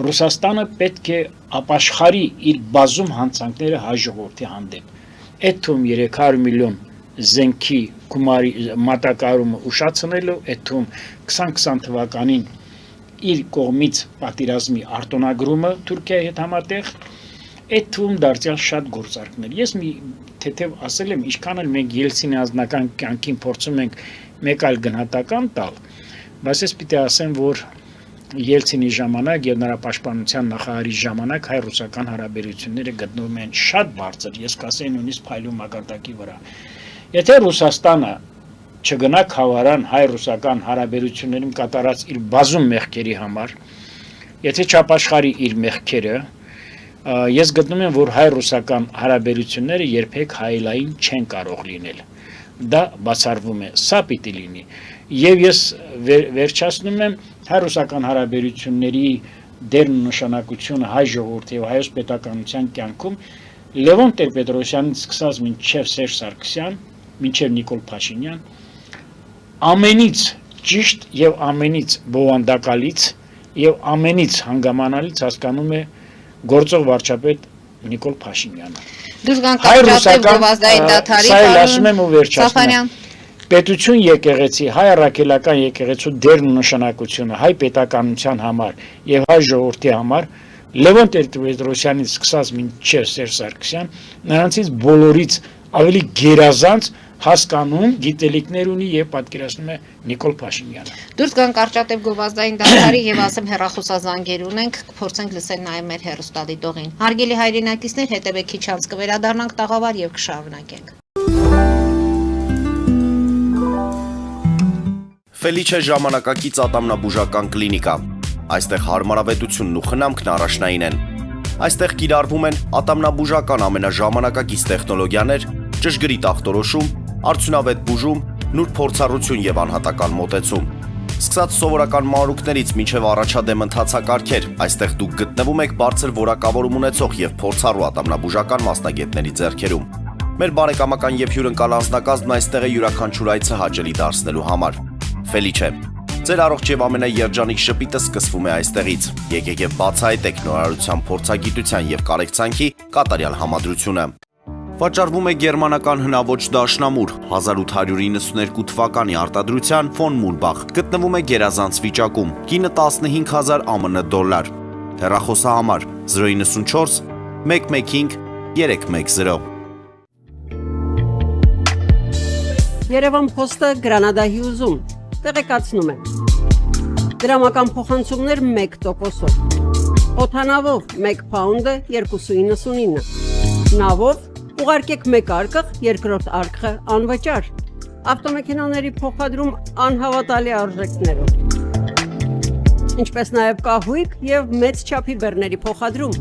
Ռուսաստանը պետք է ապաշխարի իր բազում հանցանքները հայ ժողովրդի հանդեպ։ Այդ թվում 300 միլիոն զենքի գումարի մատակարարումը ուշացնելու, այդ թվում 2020 թվականին իր կողմից պատերազմի արտոնագրումը Թուրքիայի հետ համատեղ, այդ թվում դարձյալ շատ գործարքներ։ Ես մի թեթև ասել եմ, ինչքան էլ մենք Ելցինի անձնական կյանքին փորձում ենք մեկ այլ գնահատական տալ, բայց ես պիտի ասեմ, որ Ելցինի ժամանակ եւ նրա պաշտպանության նախարարի ժամանակ հայ-ռուսական հարաբերությունները գտնվում են շատ բարձր, ես կասեի նույնիսկ փայլուն մակարդակի վրա։ Եթե Ռուսաստանը չգնա խավարան հայ-ռուսական հարաբերություններում կատարած իր բազում մեղքերի համար, եթե չապաշխարի իր մեղքերը, ես գտնում եմ, որ հայ-ռուսական հարաբերությունները երբեք հայելային չեն կարող լինել։ Դա բացառվում է, սա պիտի լինի։ Եվ ես վերջացնում եմ հայ-ռուսական հարաբերությունների դերն ու նշանակությունը հայ ժողովրդի եւ հայոց պետականության կյանքում Լևոն Տեր-Պետրոսյանից սկսած մինչև Սերժ Սարգսյան, մինչև Նիկոլ Փաշինյան, ամենից ճիշտ եւ ամենից բովանդակալից եւ ամենից հանգամանալից հասկանում է գործող վարչապետ Նիկոլ Փաշինյանը։ Դուք կան գովազդային դաթարի ասում եմ ու վերջացնում։ Պետություն եկեղեցի, հայ առաքելական եկեղեցու դերն ու նշանակությունը հայ պետականության համար եւ հայ ժողովրդի համար Լևոն Տեր-Պետրոսյանից սկսած մինչև Սերժ Սարգսյան, նրանցից բոլորից ավելի գերազանց հասկանում, գիտելիքներ ունի եւ պատկերացնում է Նիկոլ Փաշինյանը։ Դուրս գան կարճատև գովազդային դատարի եւ ասեմ հեռախոսազանգեր ունենք, փորձենք լսել նաեւ մեր հեռուստադիտողին։ Հարգելի հայրենակիցներ, հետեւեք քիչ անց կվերադառնանք տաղավար եւ կշարունակենք։ Ֆելիչե ժամանակակից ատամնաբուժական կլինիկա։ Այստեղ հարմարավետությունն ու խնամքն առաջնային են։ Այստեղ կիրառվում են ատամնաբուժական ամենաժամանակակից տեխնոլոգիաներ, ճշգրիտ ախտորոշում, արդյունավետ բուժում, նուրբ փորձառություն եւ անհատական մոտեցում։ Սկսած սովորական մանրուքներից մինչև առաջադեմ ընթացակարգեր, այստեղ դուք գտնվում եք բարձր որակավորում ունեցող եւ փորձառու ատամնաբուժական մասնագետների ձեռքերում։ Մեր բարեկամական եւ հյուրընկալ անձնակազմն այստեղ է յուրաքանչյուր այցը հաճելի դարձնելու համար։ Ֆելիչե, ձեր առողջ եւ ամենաերջանիկ շպիտը սկսվում է այստեղից։ Եկեք եւ բացահայտեք նորարարության փորձագիտության եւ կարեկցանքի կատարյալ համադրությունը։ Վաճառվում է գերմանական հնաոճ դաշնամուր 1892 թվականի արտադրության ֆոն Մուլբախ, գտնվում է գերազանց վիճակում, կինը 15000 ԱՄՆ դոլար։ Հեռախոսահամար 094 115 310։ Երևան փոստը Գրանադա Հյուզում տեղեկացնում է։ Դրամական փոխանցումներ 1%-ով։ Օդանավով 1 փաունդը 2.99։ Նավով ուղարկեք 1 արկղ, երկրորդ արկղը անվճար։ Ավտոմեքենաների փոխադրում անհավատալի արժեքներով։ ինչպես նաև կահույք եւ մեծ չափի բեռների փոխադրում։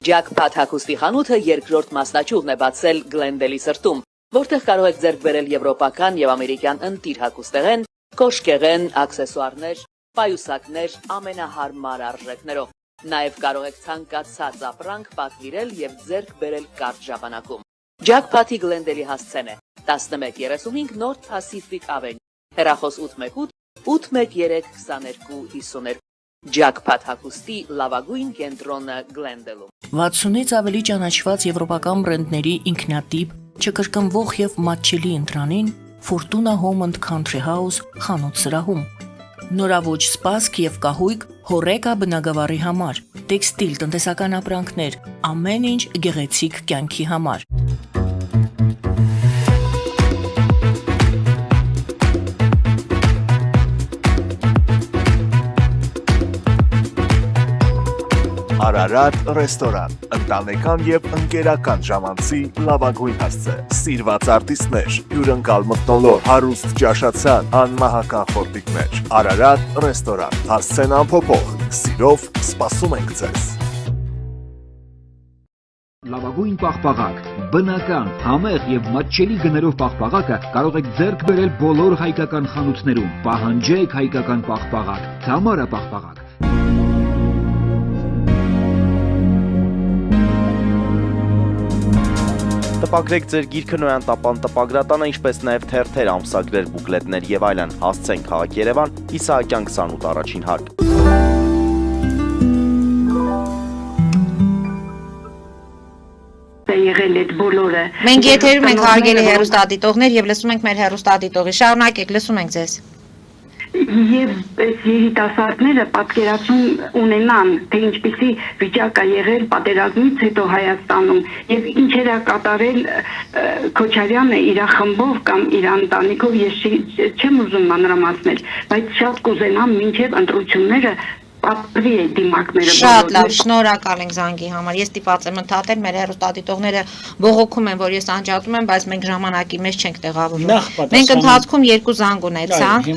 Jackpot հագուստի խանութը երկրորդ մասնաճյուղն է բացել Գլենդելի սրտում, որտեղ կարող եք ձեռք բերել եվրոպական եւ ամերիկյան ընտիր հագուստեղեն, կոշկեղեն, աքսեսուարներ, պայուսակներ ամենահարմար արժեքներով։ Նաեւ կարող եք ցանկացած ապրանք պատվիրել եւ ձեռք բերել կարճ ժամանակում։ Jackpot-ի Գլենդելի հասցեն է 1135 North Pacific Avenue, հեռախոս 818 813 2252 Jackpot հագուստի լավագույն կենտրոնը Գլենդելում։ 60-ից ավելի ճանաչված եվրոպական բրենդների ինքնատիպ, չկրկնվող եւ մատչելի ընտրանին Fortuna Home and Country House խանութ սրահում։ Նորաոճ սպասք եւ կահույք հորեկա բնագավառի համար, տեքստիլ տնտեսական ապրանքներ, ամեն ինչ գեղեցիկ կյանքի համար։ Արարատ ռեստորան, ընտանեկան եւ ընկերական ժամանցի լավագույն հասցե, սիրված արտիստներ, հյուրընկալ մթնոլորտ, հարուստ ճաշացան, անմահական խորտիկներ։ Արարատ ռեստորան, հասցեն անփոփոխ, սիրով սպասում ենք ձեզ։ Լավագույն պաղպաղակ, բնական, համեղ եւ մատչելի գներով պաղպաղակը կարող եք ձեռք բերել բոլոր հայկական խանութներում։ Պահանջեք հայկական պաղպաղակ, Թամարա պաղպաղակ։ Տպագրեք ձեր գիրքը Նոյան տապան տպագրատանը, ինչպես նաև թերթեր, ամսագրեր, բուկլետներ եւ այլն։ Հասցեն քաղաք Երևան, Իսահակյան 28 առաջին հարկ։ Եղել այդ բոլորը։ Մենք եթերում ենք հարգելի հեռուստադիտողներ եւ լսում ենք մեր հեռուստադիտողի։ Շարունակեք, լսում ենք ձեզ։ Եվ այս երիտասարդները պատկերացում ունենան, թե ինչպիսի վիճակ է եղել պատերազմից հետո Հայաստանում եւ ինչեր է կատարել Քոչարյանը իր խմբով կամ իր ընտանիքով, ես չեմ ուզում մանրամասնել, բայց շատ կուզենամ մինչեւ ընտրությունները պատվի է դիմակները։ Շատ լավ, շնորհակալ ենք զանգի համար։ Ես ստիպված եմ ընդհատել, մեր հեռուստադիտողները բողոքում են, որ ես անջատում եմ, բայց մենք ժամանակի մեջ չենք տեղավորվում։ Մենք ընթացքում 2 զանգ ունեցանք։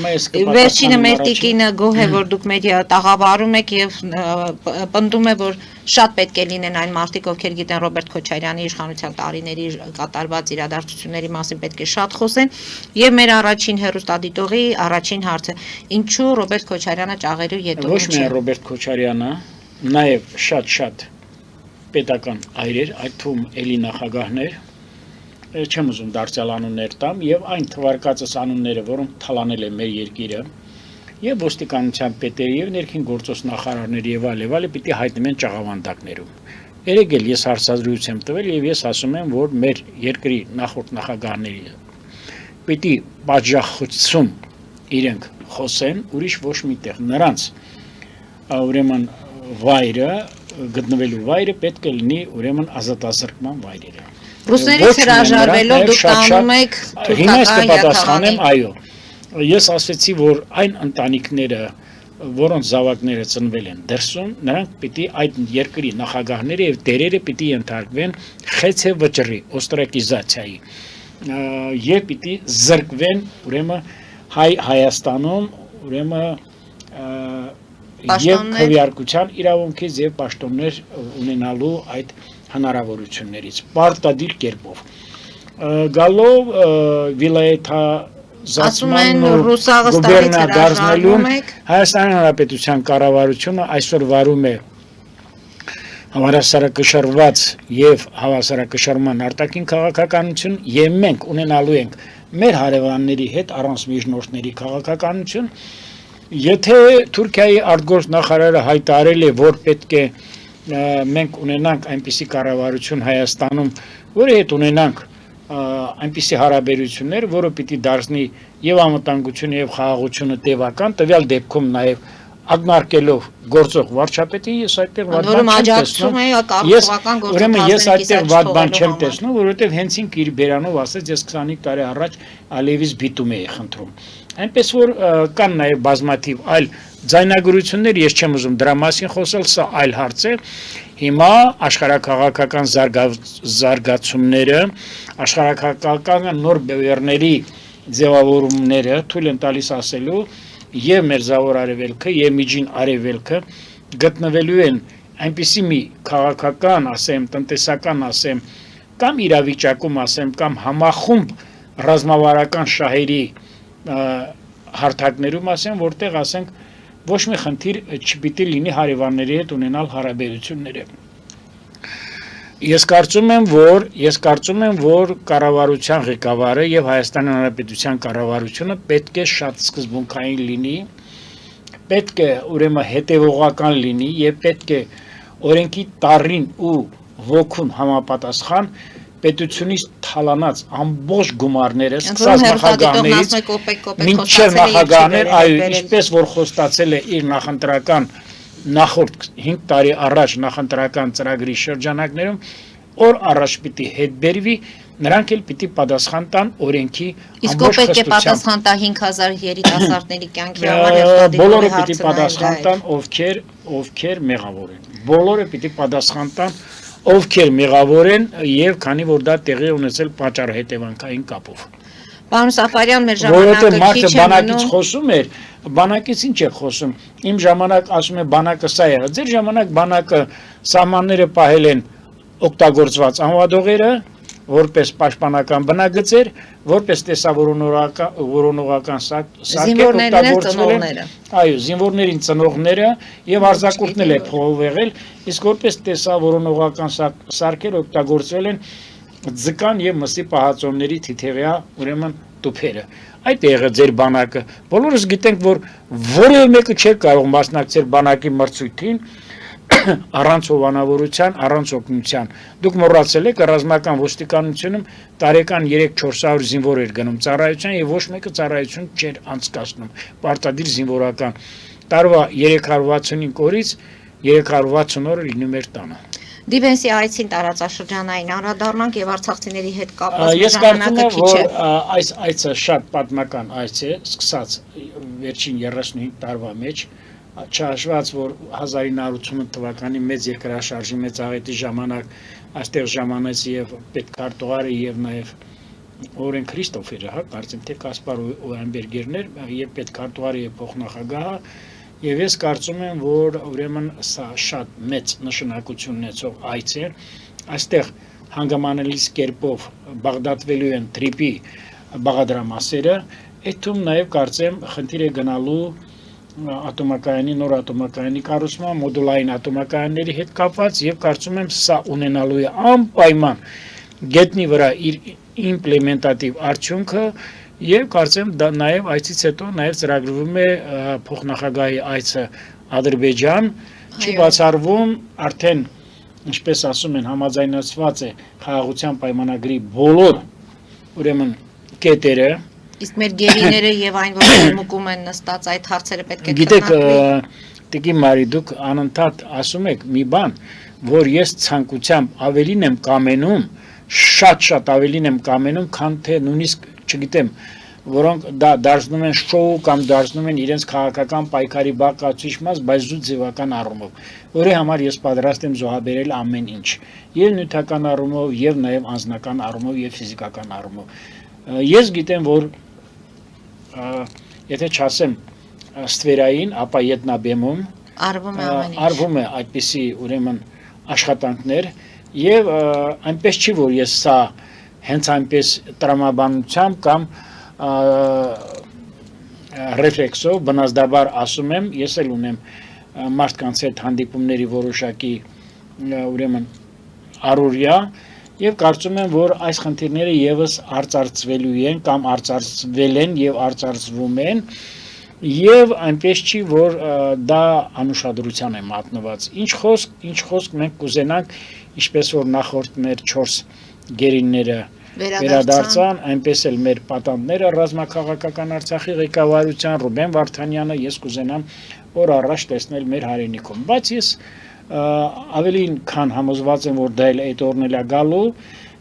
Վերջինը մեր տիկինը գոհ է, որ դուք մեր տաղավարում եք եւ պնդում է, որ շատ պետք է լինեն այն մարդիկ, ովքեր գիտեն Ռոբերտ Քոչարյանի իշխանության տարիների կատարված իրադարձությունների մասին պետք է շատ խոսեն, եւ մեր առաջին հեռուստադիտողի առաջին հարցը. ինչու Ռոբերտ Քոչարյանը ճաղերու ետո Ոչ միայն Ռոբերտ Քոչարյանը, նաեւ շատ պետական այրեր, այդ թվում էլի նախագահներ, չեմ ուզում դարձյալ անուններ տամ, եւ այն թվարկածս անունները, որոնք թալանել են մեր երկիրը, եւ ոստիկանության պետերը եւ ներքին գործոս նախարարները եւ այլը պիտի հայտնվեն ճաղավանդակներում։ Երեք էլ ես հարցազրույց եմ տվել եւ ես ասում եմ, որ մեր երկրի նախորդ նախագահների պիտի բաժախոցում իրենք խոսեն, ուրիշ ոչ միտեղ նրանց ուրեմն վայրը գտնվելու վայրը պետք է լինի ուրեմն ազատազրկման վայրերը։ Ռուսներից հրաժարվելով դուք տանում եք թուրքական պատասխանեմ, այո։ Ես ասացի, որ այն ընտանիքները, որոնց զավակները ծնվել են դրսում, նրանք պիտի այդ երկրի նախագահները եւ տերերը պիտի ենթարկվեն խեցե վճռի, օստրակիզացիայի եւ պիտի զրկվեն ուրեմն Հայաստանում ուրեմն եւ քվեարկության իրավունքից եւ պաշտոններ ունենալու այդ հնարավորություններից պարտադիր կերպով գալով վիլայեթա Ասում Ռուսաղստանից հրաժարվում եք Հայաստանի Հանրապետության կառավարությունը այսօր վարում է հավասարակշռված եւ հավասարակշռման արտաքին քաղաքականություն եւ մենք ունենալու ենք մեր հարևանների հետ առանց միջնորդների քաղաքականություն եթե Թուրքիայի արտգործ նախարարը հայտարարել է որ պետք է մենք ունենանք այնպիսի կառավարություն Հայաստանում որը հետ ունենանք այնպիսի հարաբերություններ, որը պիտի դարձնի եւ անվտանգությունը եւ խաղաղությունը տևական, տվյալ դեպքում նաեւ ակնարկելով գործող վարչապետի ես այդտեղ վատ բան չեմ տեսնում, որովհետեւ հենց ինք իր բերանով ասեց, ես 25 տարի առաջ Ալիևից բիտում էի խնդրում։ Այնպես որ կան նաեւ բազմաթիվ այլ ձայնագրություններ, ես չեմ ուզում դրա մասին խոսել, սա այլ հարց է։ Հիմա աշխարհակաղակական զարգացումները, աշխարհակաղակական նոր բևեռների ձևավորումները թույլ են տալիս ասելու եւ մերձավոր արևելքը եւ միջին արևելքը գտնվելու են այնպիսի մի քաղաքական, ասեմ, տնտեսական, ասեմ, կամ իրավիճակում, ասեմ, կամ համախումբ ռազմավարական շահերի հարթակներում, ասեմ, որտեղ, ասենք, ոչ մի խնդիր չպիտի լինի հարևանների հետ ունենալ հարաբերությունները։ Ես կարծում եմ, որ կառավարության ղեկավարը եւ Հայաստանի Հանրապետության կառավարությունը պետք է շատ սկզբունքային լինի, պետք է ուրեմն հետևողական լինի եւ պետք է օրենքի տառին ու ոգուն համապատասխան պետությունից թալանած ամբողջ գումարները սկսած նախագահներից մինչև նախագահներ, այո, ինչպես որ խոստացել է իր նախընտրական նախորդ 5 տարի առաջ նախընտրական ծրագրի շրջանակներում, օր առաջ պիտի հետ բերվի, նրանք էլ պիտի պատասխան տան օրենքի Իսկ ով պետք է պատասխան տա 5000 երիտասարդների կյանքի համար եւ բոլորը պիտի պատասխան տան, ովքեր մեղավոր են։ Բոլորը պիտի պատասխան տան, ովքեր մեղավոր են եւ քանի որ դա տեղի ունեցել պատճառ հետևանքային կապով։ Պարոն Սաֆարյան, մեր ժամանակը քիչ է բանակից խոսում էր, բանակից ինչ է խոսում։ Իմ ժամանակ ասում է բանակը սա է։ Ձեր ժամանակ բանակը սահմանները պահել են օգտագործված անվադողերը, որպես պաշտպանական բնագծեր, որպես տեսավորողական սարքեր օգտագործվել են։ Այո, զինվորներին ծնողները եւ արձակուրդն էլ է փողով եղել, իսկ որպես տեսավորողական սարքեր օգտագործվել են ձկան եւ մսի պահածոների թիթեղյա ուրեմն տուփերը։ Այդ եղը ձեր բանակը։ Բոլորս գիտենք, որ որևէ մեկը չէր կարող մասնակցել բանակի մրցույթին առանց հովանավորության, առանց օգնության։ Դուք մոռացել եք ռազմական ոստիկանությունում տարեկան 3-400 զինվոր էր գնում ծառայության եւ ոչ մեկը ծառայություն չէր անցկացնում։ Պարտադիր զինվորական։ Տարվա 365 օրից 360 օրը լինում էր տանը։ Դիվենսի այցին տարածաշրջանային անդրադառնանք եւ արցախցիների հետ կապված Ես կարծում եմ, որ այս այցը շատ պատմական այց է, սկսած վերջին 35 տարվա մեջ, չհաշված, որ 1980 թվականի մեծ երկրաշարժի մեծ աղետի ժամանակ այստեղ ժամանեց եւ պետքարտուղարը եւ նաեւ Օրեն Քրիստոֆերը, հա, կարծեմ թե Կասպար Ուենբերգերն էր եւ պետքարտուղարը եւ փոխնախագահը Եվ ես կարծում եմ, որ ուրեմն սա շատ մեծ նշանակություն ունեցող այց է, այստեղ հանգամանալից կերպով բաղդատվելու են տրիպի բաղադրամասերը, այդում նաև կարծեմ խնդիր է գնալու ատոմակայանի, նոր ատոմակայանի կառուցման, մոդուլային ատոմակայանների հետ կապված եւ կարծում եմ սա ունենալու է անպայման գետնի վրա իր իմպլեմենտատիվ արդյունքը Եվ կարծեմ նաև այցից հետո նաև ծրագրվում է փոխնախագահի այցը Ադրբեջան, չի բացառվում արդեն, ինչպես ասում են, համաձայնեցված է խաղաղության պայմանագրի բոլոր ուրեմն կետերը։ Իսկ մեր գերիները եւ այն, որ դեմուկում են նստած այդ հարցերը պետք է Գիտեք, Տիկին Մարի, դուք անընդհատ ասում եք մի բան, որ ես ցանկությամբ ավելին եմ կամենում, շատ ավելին եմ կամենում, քան թե նույնիսկ չգիտեմ, որոնք դա դարձնում են շոու կամ դարձնում են իրենց քաղաքական պայքարի բաղկացուցիչ, բայց զուտ ձևական առումով, որի համար ես պատրաստ եմ զոհաբերել ամեն ինչ, եւ նյութական առումով, եւ նաեւ անձնական առումով եւ ֆիզիկական առումով։ Ես գիտեմ, որ եթե չասեմ ստվերային, ապա ետնաբեմում արվում է այդպիսի ուրեմն աշխատանքներ եւ այնպես չի, որ ես սա հենց այնպես տրամաբանությամբ կամ ռեֆլեքսով բնազդաբար ասում եմ, ես էլ ունեմ մարդկանց հետ հանդիպումների որոշակի ուրեմն առօրյա եւ կարծում եմ, որ այս խնդիրները եւս արծարծվելու են կամ արծարծվել են եւ արծարծվում են եւ այնպես չի, որ դա անուշադրության է մատնված։ Ինչ խոսք մենք կուզենանք, ինչպես որ նախորդ մեր 4 գերիները վերադարձան, այնպես էլ մեր պատանդները ռազմաքաղաքական Արցախի ղեկավարության Ռուբեն Վարդանյանը ես կուզենամ օր առաջ տեսնել մեր հայրենիքում, բայց ես ավելին քան համոզված եմ, որ դա էլ այդ օրն էլ է գալու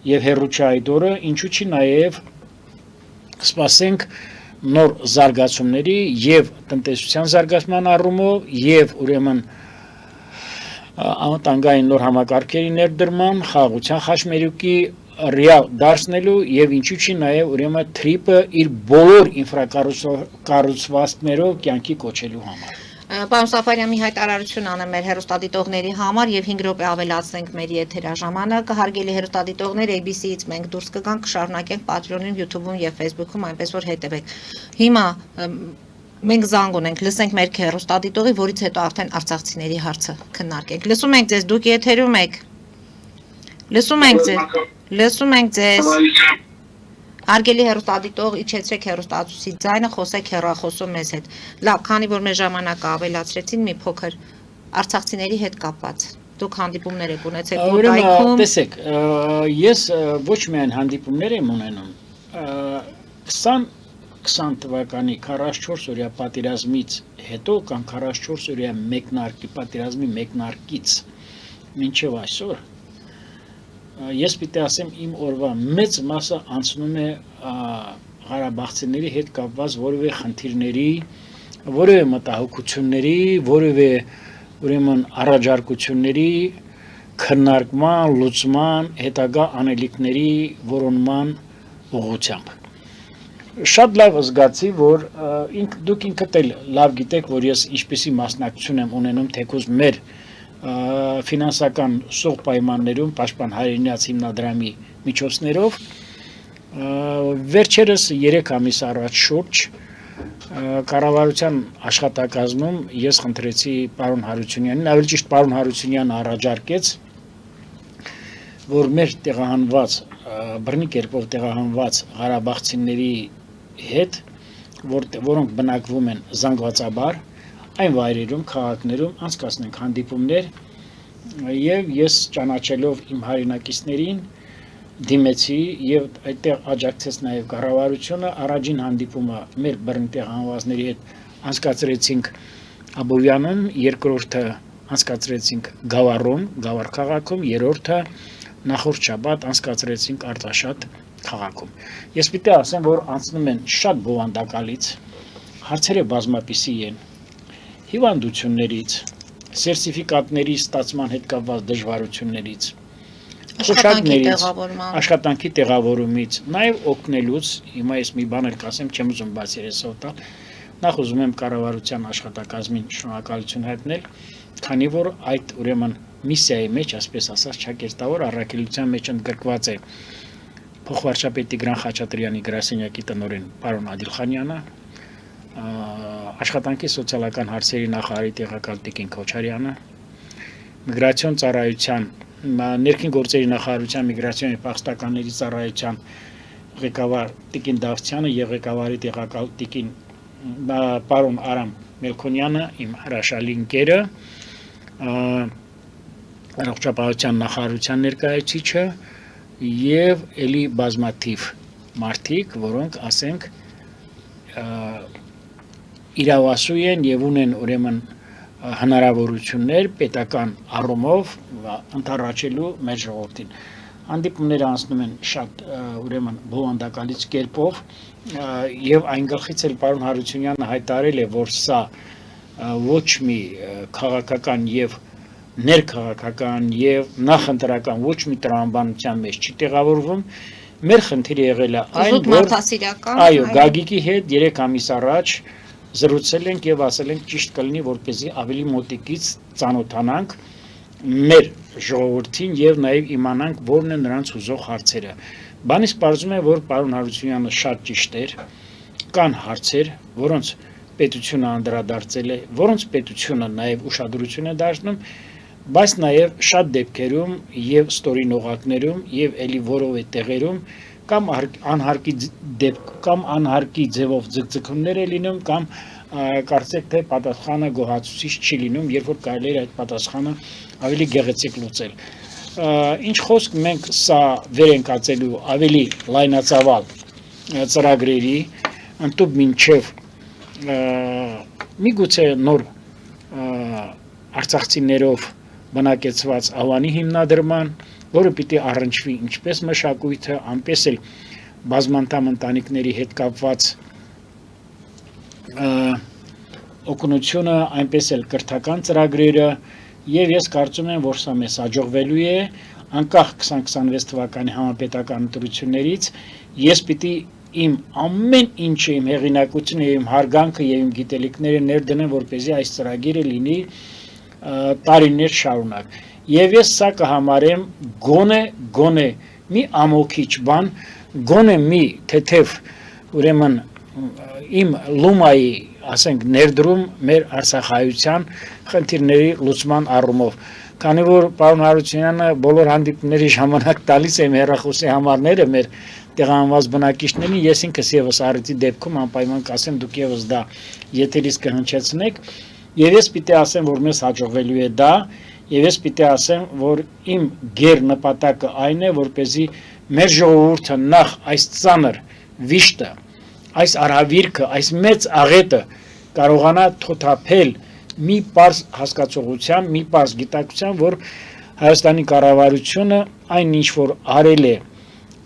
եւ հերոչ այդ օրը, ինչու՞ չի նաեւ սպասենք նոր զարգացումների եւ տնտեսության զարգացման առումով եւ ուրեմն անվտանգային նոր համակարգերի ներդրման, խաղաղության խաչմերուկի ռեալ դարձնելու եւ ինչու՞ չի նաեւ ուրեմն թրիպը իր բոլոր ինֆրակառուցվածքներով կյանքի կոչելու համար։ Պարոն Սաֆարյան, մի հայտարարություն անեմ մեր հեռուստադիտողների համար եւ 5 րոպե ավելացնենք մեր եթերաժամանակը։ Հարգելի հեռուստադիտողներ, ABC-ից մենք դուրս կգանք, կշարունակենք Patreon-ում, YouTube-ում եւ Facebook-ում, այնպես որ հետեւեք։ Հիմա մենք զանգ ունենք, լսենք մեր հեռուստադիտողի, որից հետո արդեն արցախցիների հարցը քննարկենք։ Լսում ենք ձեզ, դուք եթերում եք։ Լսում ենք ձեզ։ Հարգելի հեռուստադիտող, իջեցրեք հեռուստացույցի ձայնը, խոսեք հեռախոսով մեզ հետ։ Լավ, քանի որ մեր ժամանակը ավելացրեցին, մի փոքր արցախցիների հետ կապված։ Դուք հանդիպումներ եք ունեցել Կոտայքում։ Տեսեք, ես ոչ միայն հանդիպումներ եմ ունենում, 20 թվականի 44 օրյա պատերազմից հետո կամ 44 օրյա պատերազմի մեկնարկից մինչև այսօր ես պիտի ասեմ իմ օրվա մեծ մասը անցնում է Ղարաբաղցիների հետ կապված որևէ խնդիրների, որևէ մտահոգությունների, որևէ ուրեմն առաջարկությունների քննարկման, լուծման, հետագա անելիքների որոնման ուղղությամբ։ Շատ լավ զգացի, որ դուք ինքդ էլ լավ գիտեք, որ ես ինչպեսի մասնակցություն եմ ունենում թեկուզ մեր ֆինանսական սուղ պայմաններում Պաշտպան Հայրենիաց հիմնադրամի միջոցներով վերջերս 3 ամիս առաջ շուրջ կառավարության աշխատակազմում ես խնդրեցի պարոն Հարությունյանին, ավելի ճիշտ պարոն Հարությունյանը առաջարկեց, որ մեր տեղահանված բռնի կերպով տեղահանված Ղարաբաղցիների հետ, որոնք բնակվում են զանգվածաբար այն վայրերում, քաղաքներում անցկացնենք հանդիպումներ եւ ես ճանաչելով իմ հայրենակիցներին դիմեցի եւ այդտեղ աջակցեց նաեւ կառավարությունը առաջին հանդիպումը մեր բռնի տեղահանվածների հետ անցկացրեցինք Աբովյանում, երկրորդը անցկացրեցինք Գավառում, Գավառ քաղաքում, երրորդը նախորդ շաբաթ անցկացրեցինք Արտաշատ քաղաքում։ Ես պիտի ասեմ, որ անցնում են շատ բովանդակալից, հարցերը բազմապիսի են, հիվանդություններից, սերտիֆիկատների ստացման հետ կապված դժվարություններից, աշխատանքի տեղավորումից, նաև օգնելուց, հիմա ես մի բան էլ կասեմ, չեմ ուզում բաց երեսով տալ, նախ ուզում եմ կառավարության աշխատակազմին շնորհակալություն հայտնել, քանի որ այդ ուրեմն միսիայի մեջ, ասպես ասած, ճակերտավոր առաքելության մեջ ընդգրկված է փոխվարչապետ Տիգրան Խաչատրյանի գրասենյակի տնօրեն պարոն Ադիլխանյանը, աշխատանքի սոցիալական հարցերի նախարարի տեղակալ Տիկին Քոչարյանը, միգրացիոն ծառայության, ներքին գործերի նախարարության միգրացիոն եւ փախստականների ծառայության ղեկավար Տիկին Դավթյանը եւ ղեկավարի տեղակալ Տիկին պարոն Արամ Մելքոնյանը, իմ հրաշալի ընկերը, առողջապահության նախարարության ներկայացուցիչը եւ ելի բազմաթիվ մարդիկ, որոնք ասենք իրավասու են եւ ունեն ուրեմն հնարավորություններ պետական առումով ընդառաջելու մեր ժողովրդին։ Հանդիպումները անցնում են շատ ուրեմն բովանդակալից կերպով եւ այն գլխից էլ պարոն Հարությունյանը հայտարարել է, որ սա ոչ մի քաղաքական եւ ներքաղաքական եւ նախընտրական ոչ մի տրամաբանության մեջ չի տեղավորվում։ Մեր խնդիրը եղել է այն, որ այո, Գագիկի հետ 3 ամիս առաջ զրուցել ենք եւ ասել ենք ճիշտ կլինի, որպեսզի ավելի մոտիկից ծանոթանանք մեր ժողովրդին եւ նաեւ իմանանք որն է նրանց ուզող հարցերը։ Բանից պարզում է, որ պարոն Հարությունյանը շատ ճիշտ էր, կան հարցեր, որոնց պետությունը անդրադարձել է, որոնց պետությունը նաեւ ուշադրություն է դարձնում, բայց նաեւ շատ դեպքերում եւ ստորին եւ էլի որովե տեղերում կամ անհարկի դեպք կամ անհարկի ձևով ձգձգումներ է լինում կամ կարծեք թե պատասխանը գոհացուցիչ չի լինում, երբ որ կարելի է այդ պատասխանը ավելի գեղեցիկ լուծել։ Ինչ խոսք մենք սա վեր ենք ածելու ավելի լայնածավալ ծրագրերի ընդդուք մինչև միգուցե նոր արցախցիներով բնակեցված ավանի հիմնադրման, որը պիտի առնչվի ինչպես մշակույթը, այնպես էլ բազմանդամ ընտանիքների հետ կապված օգնությունը, այնպես էլ կրթական ծրագրերը, եւ ես կարծում եմ, որ սա մեզ հաջողվելու է, անկախ 2026 թվականի համապետական ընտրություններից ես պիտի իմ ամեն ինչը իմ հեղինակությունը եւ իմ հարգանքը եւ իմ գիտելիքները ներդնեմ որպեսզի այս ծրագիրը լինի տարիներ շարունակ եւ ես սա կհամարեմ գոնե մի ամոքիչ բան գոնե մի թեթև ուրեմն իմ լումայի ասենք ներդրում մեր Արցախայության խնդիրների լուծման առումով քանի որ պարոն Հարությունյանը բոլոր հանդիպումների ժամանակ տալիս է հեռախոսի համարները մեր տեղանված բնակիչներին ես ինքս եւս առիթի դեպքում անպայման կասեմ դուք եւս դա եթերից կհնչեցնեք եւ ես պիտի ասեմ որ մեզ հաջողվելու է դա եւ ես պիտի ասեմ որ իմ գեր նպատակը այն է որպեսզի մեր ժողովուրդը նախ այս ծանր վիշտը այս արհավիրքը այս մեծ աղետը կարողանա թոթափել մի պարզ հասկացողությամբ մի պարզ գիտակցությամբ որ Հայաստանի կառավարությունը այն ինչ որ արել է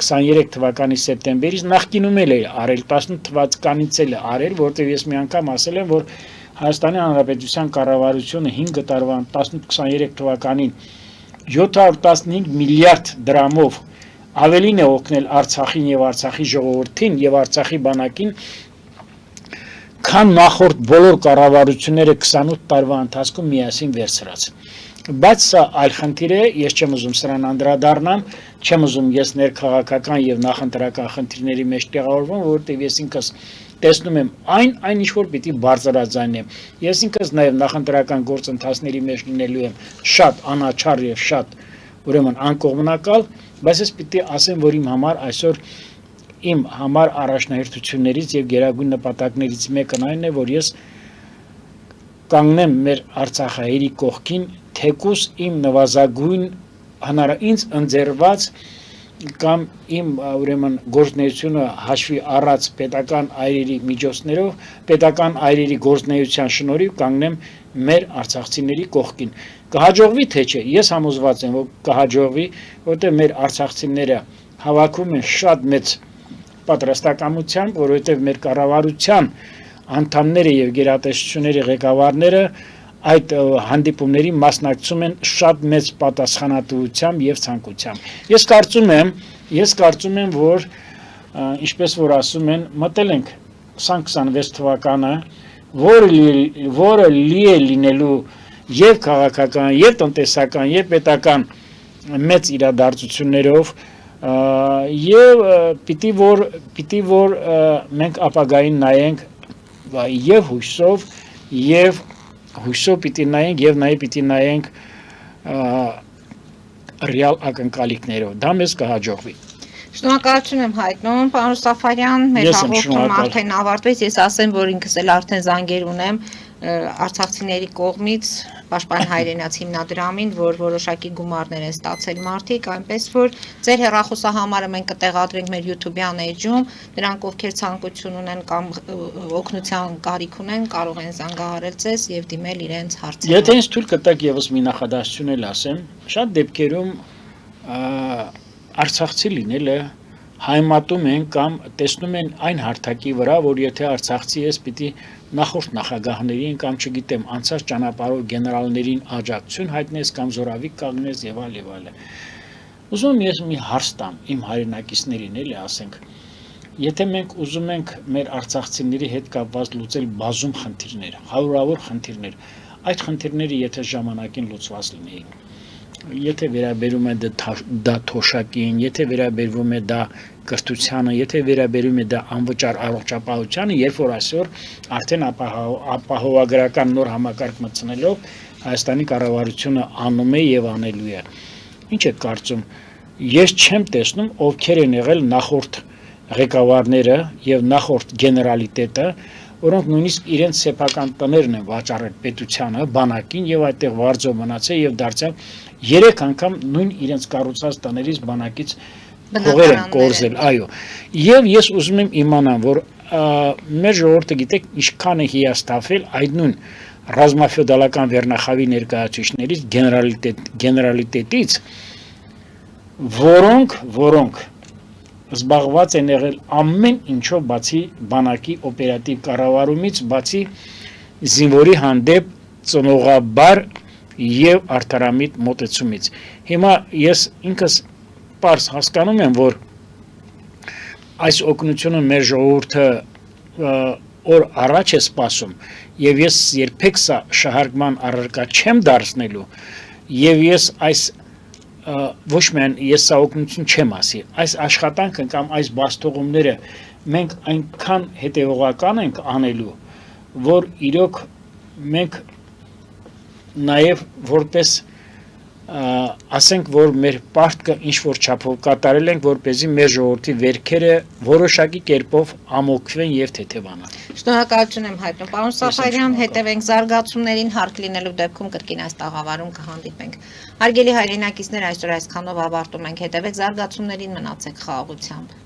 23 թվականի սեպտեմբերից նախկինում էլ է արել 18 թվականից էլ է արել որտեղ ես մի անգամ ասել եմ որ Հայաստանի Հանրապետության կառավարությունը 5 տարվա 18-23 թվականին 715 միլիարդ դրամով ավելին է օգնել Արցախին եւ Արցախի ժողովրդին եւ Արցախի բանակին քան նախորդ բոլոր կառավարությունները 28 տարվա ընթացքում միասին վերցրած բայց սա այլ խնդիր է ես չեմ ուզում սրան անդրադառնամ չեմ ուզում ես ներքաղաքական եւ նախընտրական խնդիրների մեջ տեղավորվում որովհետեւ ես ինքս տեսնում եմ այն ինչ որ պիտի բարձրաձայնեմ ես ինքս նաեւ նախընտրական գործընթացների մեջ լինելու եմ շատ անաչառ եւ շատ ուրեմն անկողմնակալ բայց ես պիտի ասեմ որ իմ համար այսօր իմ համար առաջնահերթություններից եւ գերագույն նպատակներից մեկն այն է որ ես կանգնեմ մեր Արցախահայերի կողքին թեկուս իմ նվազագույն հնարինց ընձեռված կամ իմ ուրեմն գործունեությունը հաշվի առած պետական այրերի միջոցներով պետական այրերի գործունեության շնորհիվ կանգնեմ մեր արցախցիների կողքին կհաջողվի թե չէ ես համոզված եմ որ կհաջողվի որտեղ մեր արցախցիները հավաքում են շատ մեծ պատրաստակամությամբ որովհետև մեր կառավարության անդամները եւ գերատեսչությունների ղեկավարները այդ հանդիպումների մասնակցում են շատ մեծ պատասխանատվությամբ եւ ցանկությամբ ես կարծում եմ որ ինչպես որ ասում են մտել ենք 2026 թվականը որը լի է լինելու եւ քաղաքական եւ տնտեսական եւ պետական մեծ իրադարձություններով եւ պիտի որ մենք ապագային նայենք եւ հույսով պիտի նայենք եւ նաեւ պիտի նայենք ռեալ ակնկալիքներով դա մեզ կհաջողվի Շնորհակալություն եմ հայտնում, պարոն Սաֆարյան, մեր հաղորդումը արդեն ավարտվեց, ես ասեմ, որ ինքս էլ արդեն զանգեր ունեմ արցախցիների կողմից Պաշտպան հայրենաց հիմնադրամին, որ որոշակի գումարներ են ստացել մարդիկ, այնպես որ ձեր հեռախոսահամարը մենք կտեղադրենք մեր YouTube-յան էջում, նրանք ովքեր ցանկություն ունեն կամ օգնության կարիք ունեն, կարող են զանգահարել ձեզ եւ դիմել իրենց հարցերով։ Եթե ինձ թույլ կտաք եւս մի նախադասություն էլ ասեմ, շատ դեպքերում Արցախցի լինելը հայմատում են կամ տեսնում են այն հարթակի վրա, որ եթե Արցախցի ես պիտի նախորդ նախագահներին կամ չգիտեմ անցած ճանապարհով գեներալներին աջակցություն հայտնես կամ զորավիկ կանգնես եւ այլ։ Ուզում եմ ես մի հարց տամ իմ հայրենակիցներին էլի ասենք, եթե մենք ուզում ենք մեր արցախցիների հետ կապված լուծել բազում խնդիրներ, հարյուրավոր խնդիրներ, այդ խնդիրները եթե ժամանակին լուծված լինեին Եթե վերաբերում է դա թոշակին, եթե վերաբերվում է դա կրթությանը, եթե վերաբերում է դա անվճար առողջապահությանը, երբ որ այսօր արդեն ապահովագրական նոր համակարգ մտցնելով Հայաստանի կառավարությունը անում է եւ անելու է։ Ինչ եք կարծում, ես չեմ տեսնում ովքեր են եղել նախորդ ղեկավարները եւ նախորդ գեներալիտետը, որոնք նույնիսկ իրենց սեփական տներն են վաճառել պետությանը, բանակին եւ այդտեղ վարձով մնացել եւ դարձյալ 3 անգամ նույն իրենց կառուցած տներից բանակից փողեր են կորզել, այո։ Եվ ես ուզում եմ իմանամ, որ մեր ժողովուրդը գիտեք ինչքան է հիասթափել այդ նույն ռազմաֆեոդալական վերնախավի ներկայացուցիչներից գեներալիտետից, որոնք զբաղված են եղել ամեն ինչով բացի բանակի օպերատիվ կառավարումից, բացի զինվորի հանդեպ ծնողաբար եւ արդարամիտ մոտեցումից։ Հիմա ես ինքս պարզ հասկանում եմ, որ այս օգնությունը մեր ժողովուրդը օր առաջ է սպասում եւ ես երբեք սա շահարկման առարկա չեմ դարձնելու եւ ես այս ոչ միայն ես սա օգնություն չեմ ասի, այս աշխատանքը կամ այս բաստողումները մենք այնքան հետևողական ենք անելու, որ իրոք մենք նաև որպես ասենք, որ մեր պարտքը ինչ-որ չափով կատարել ենք, որպեսզի մեր ժողովրդի վերքերը որոշակի կերպով ամոքվեն եւ թեթևանան։ Շնորհակալություն եմ հայտնում, պարոն Սաֆարյան, հետևենք զարգացումներին, հարկ լինելու դեպքում կրկին այս տաղավարում կհանդիպենք։ Հարգելի հայրենակիցներ, այսօր այսքանով ավարտում ենք, հետևեք զարգացումներին, մնացեք խաղաղությամբ։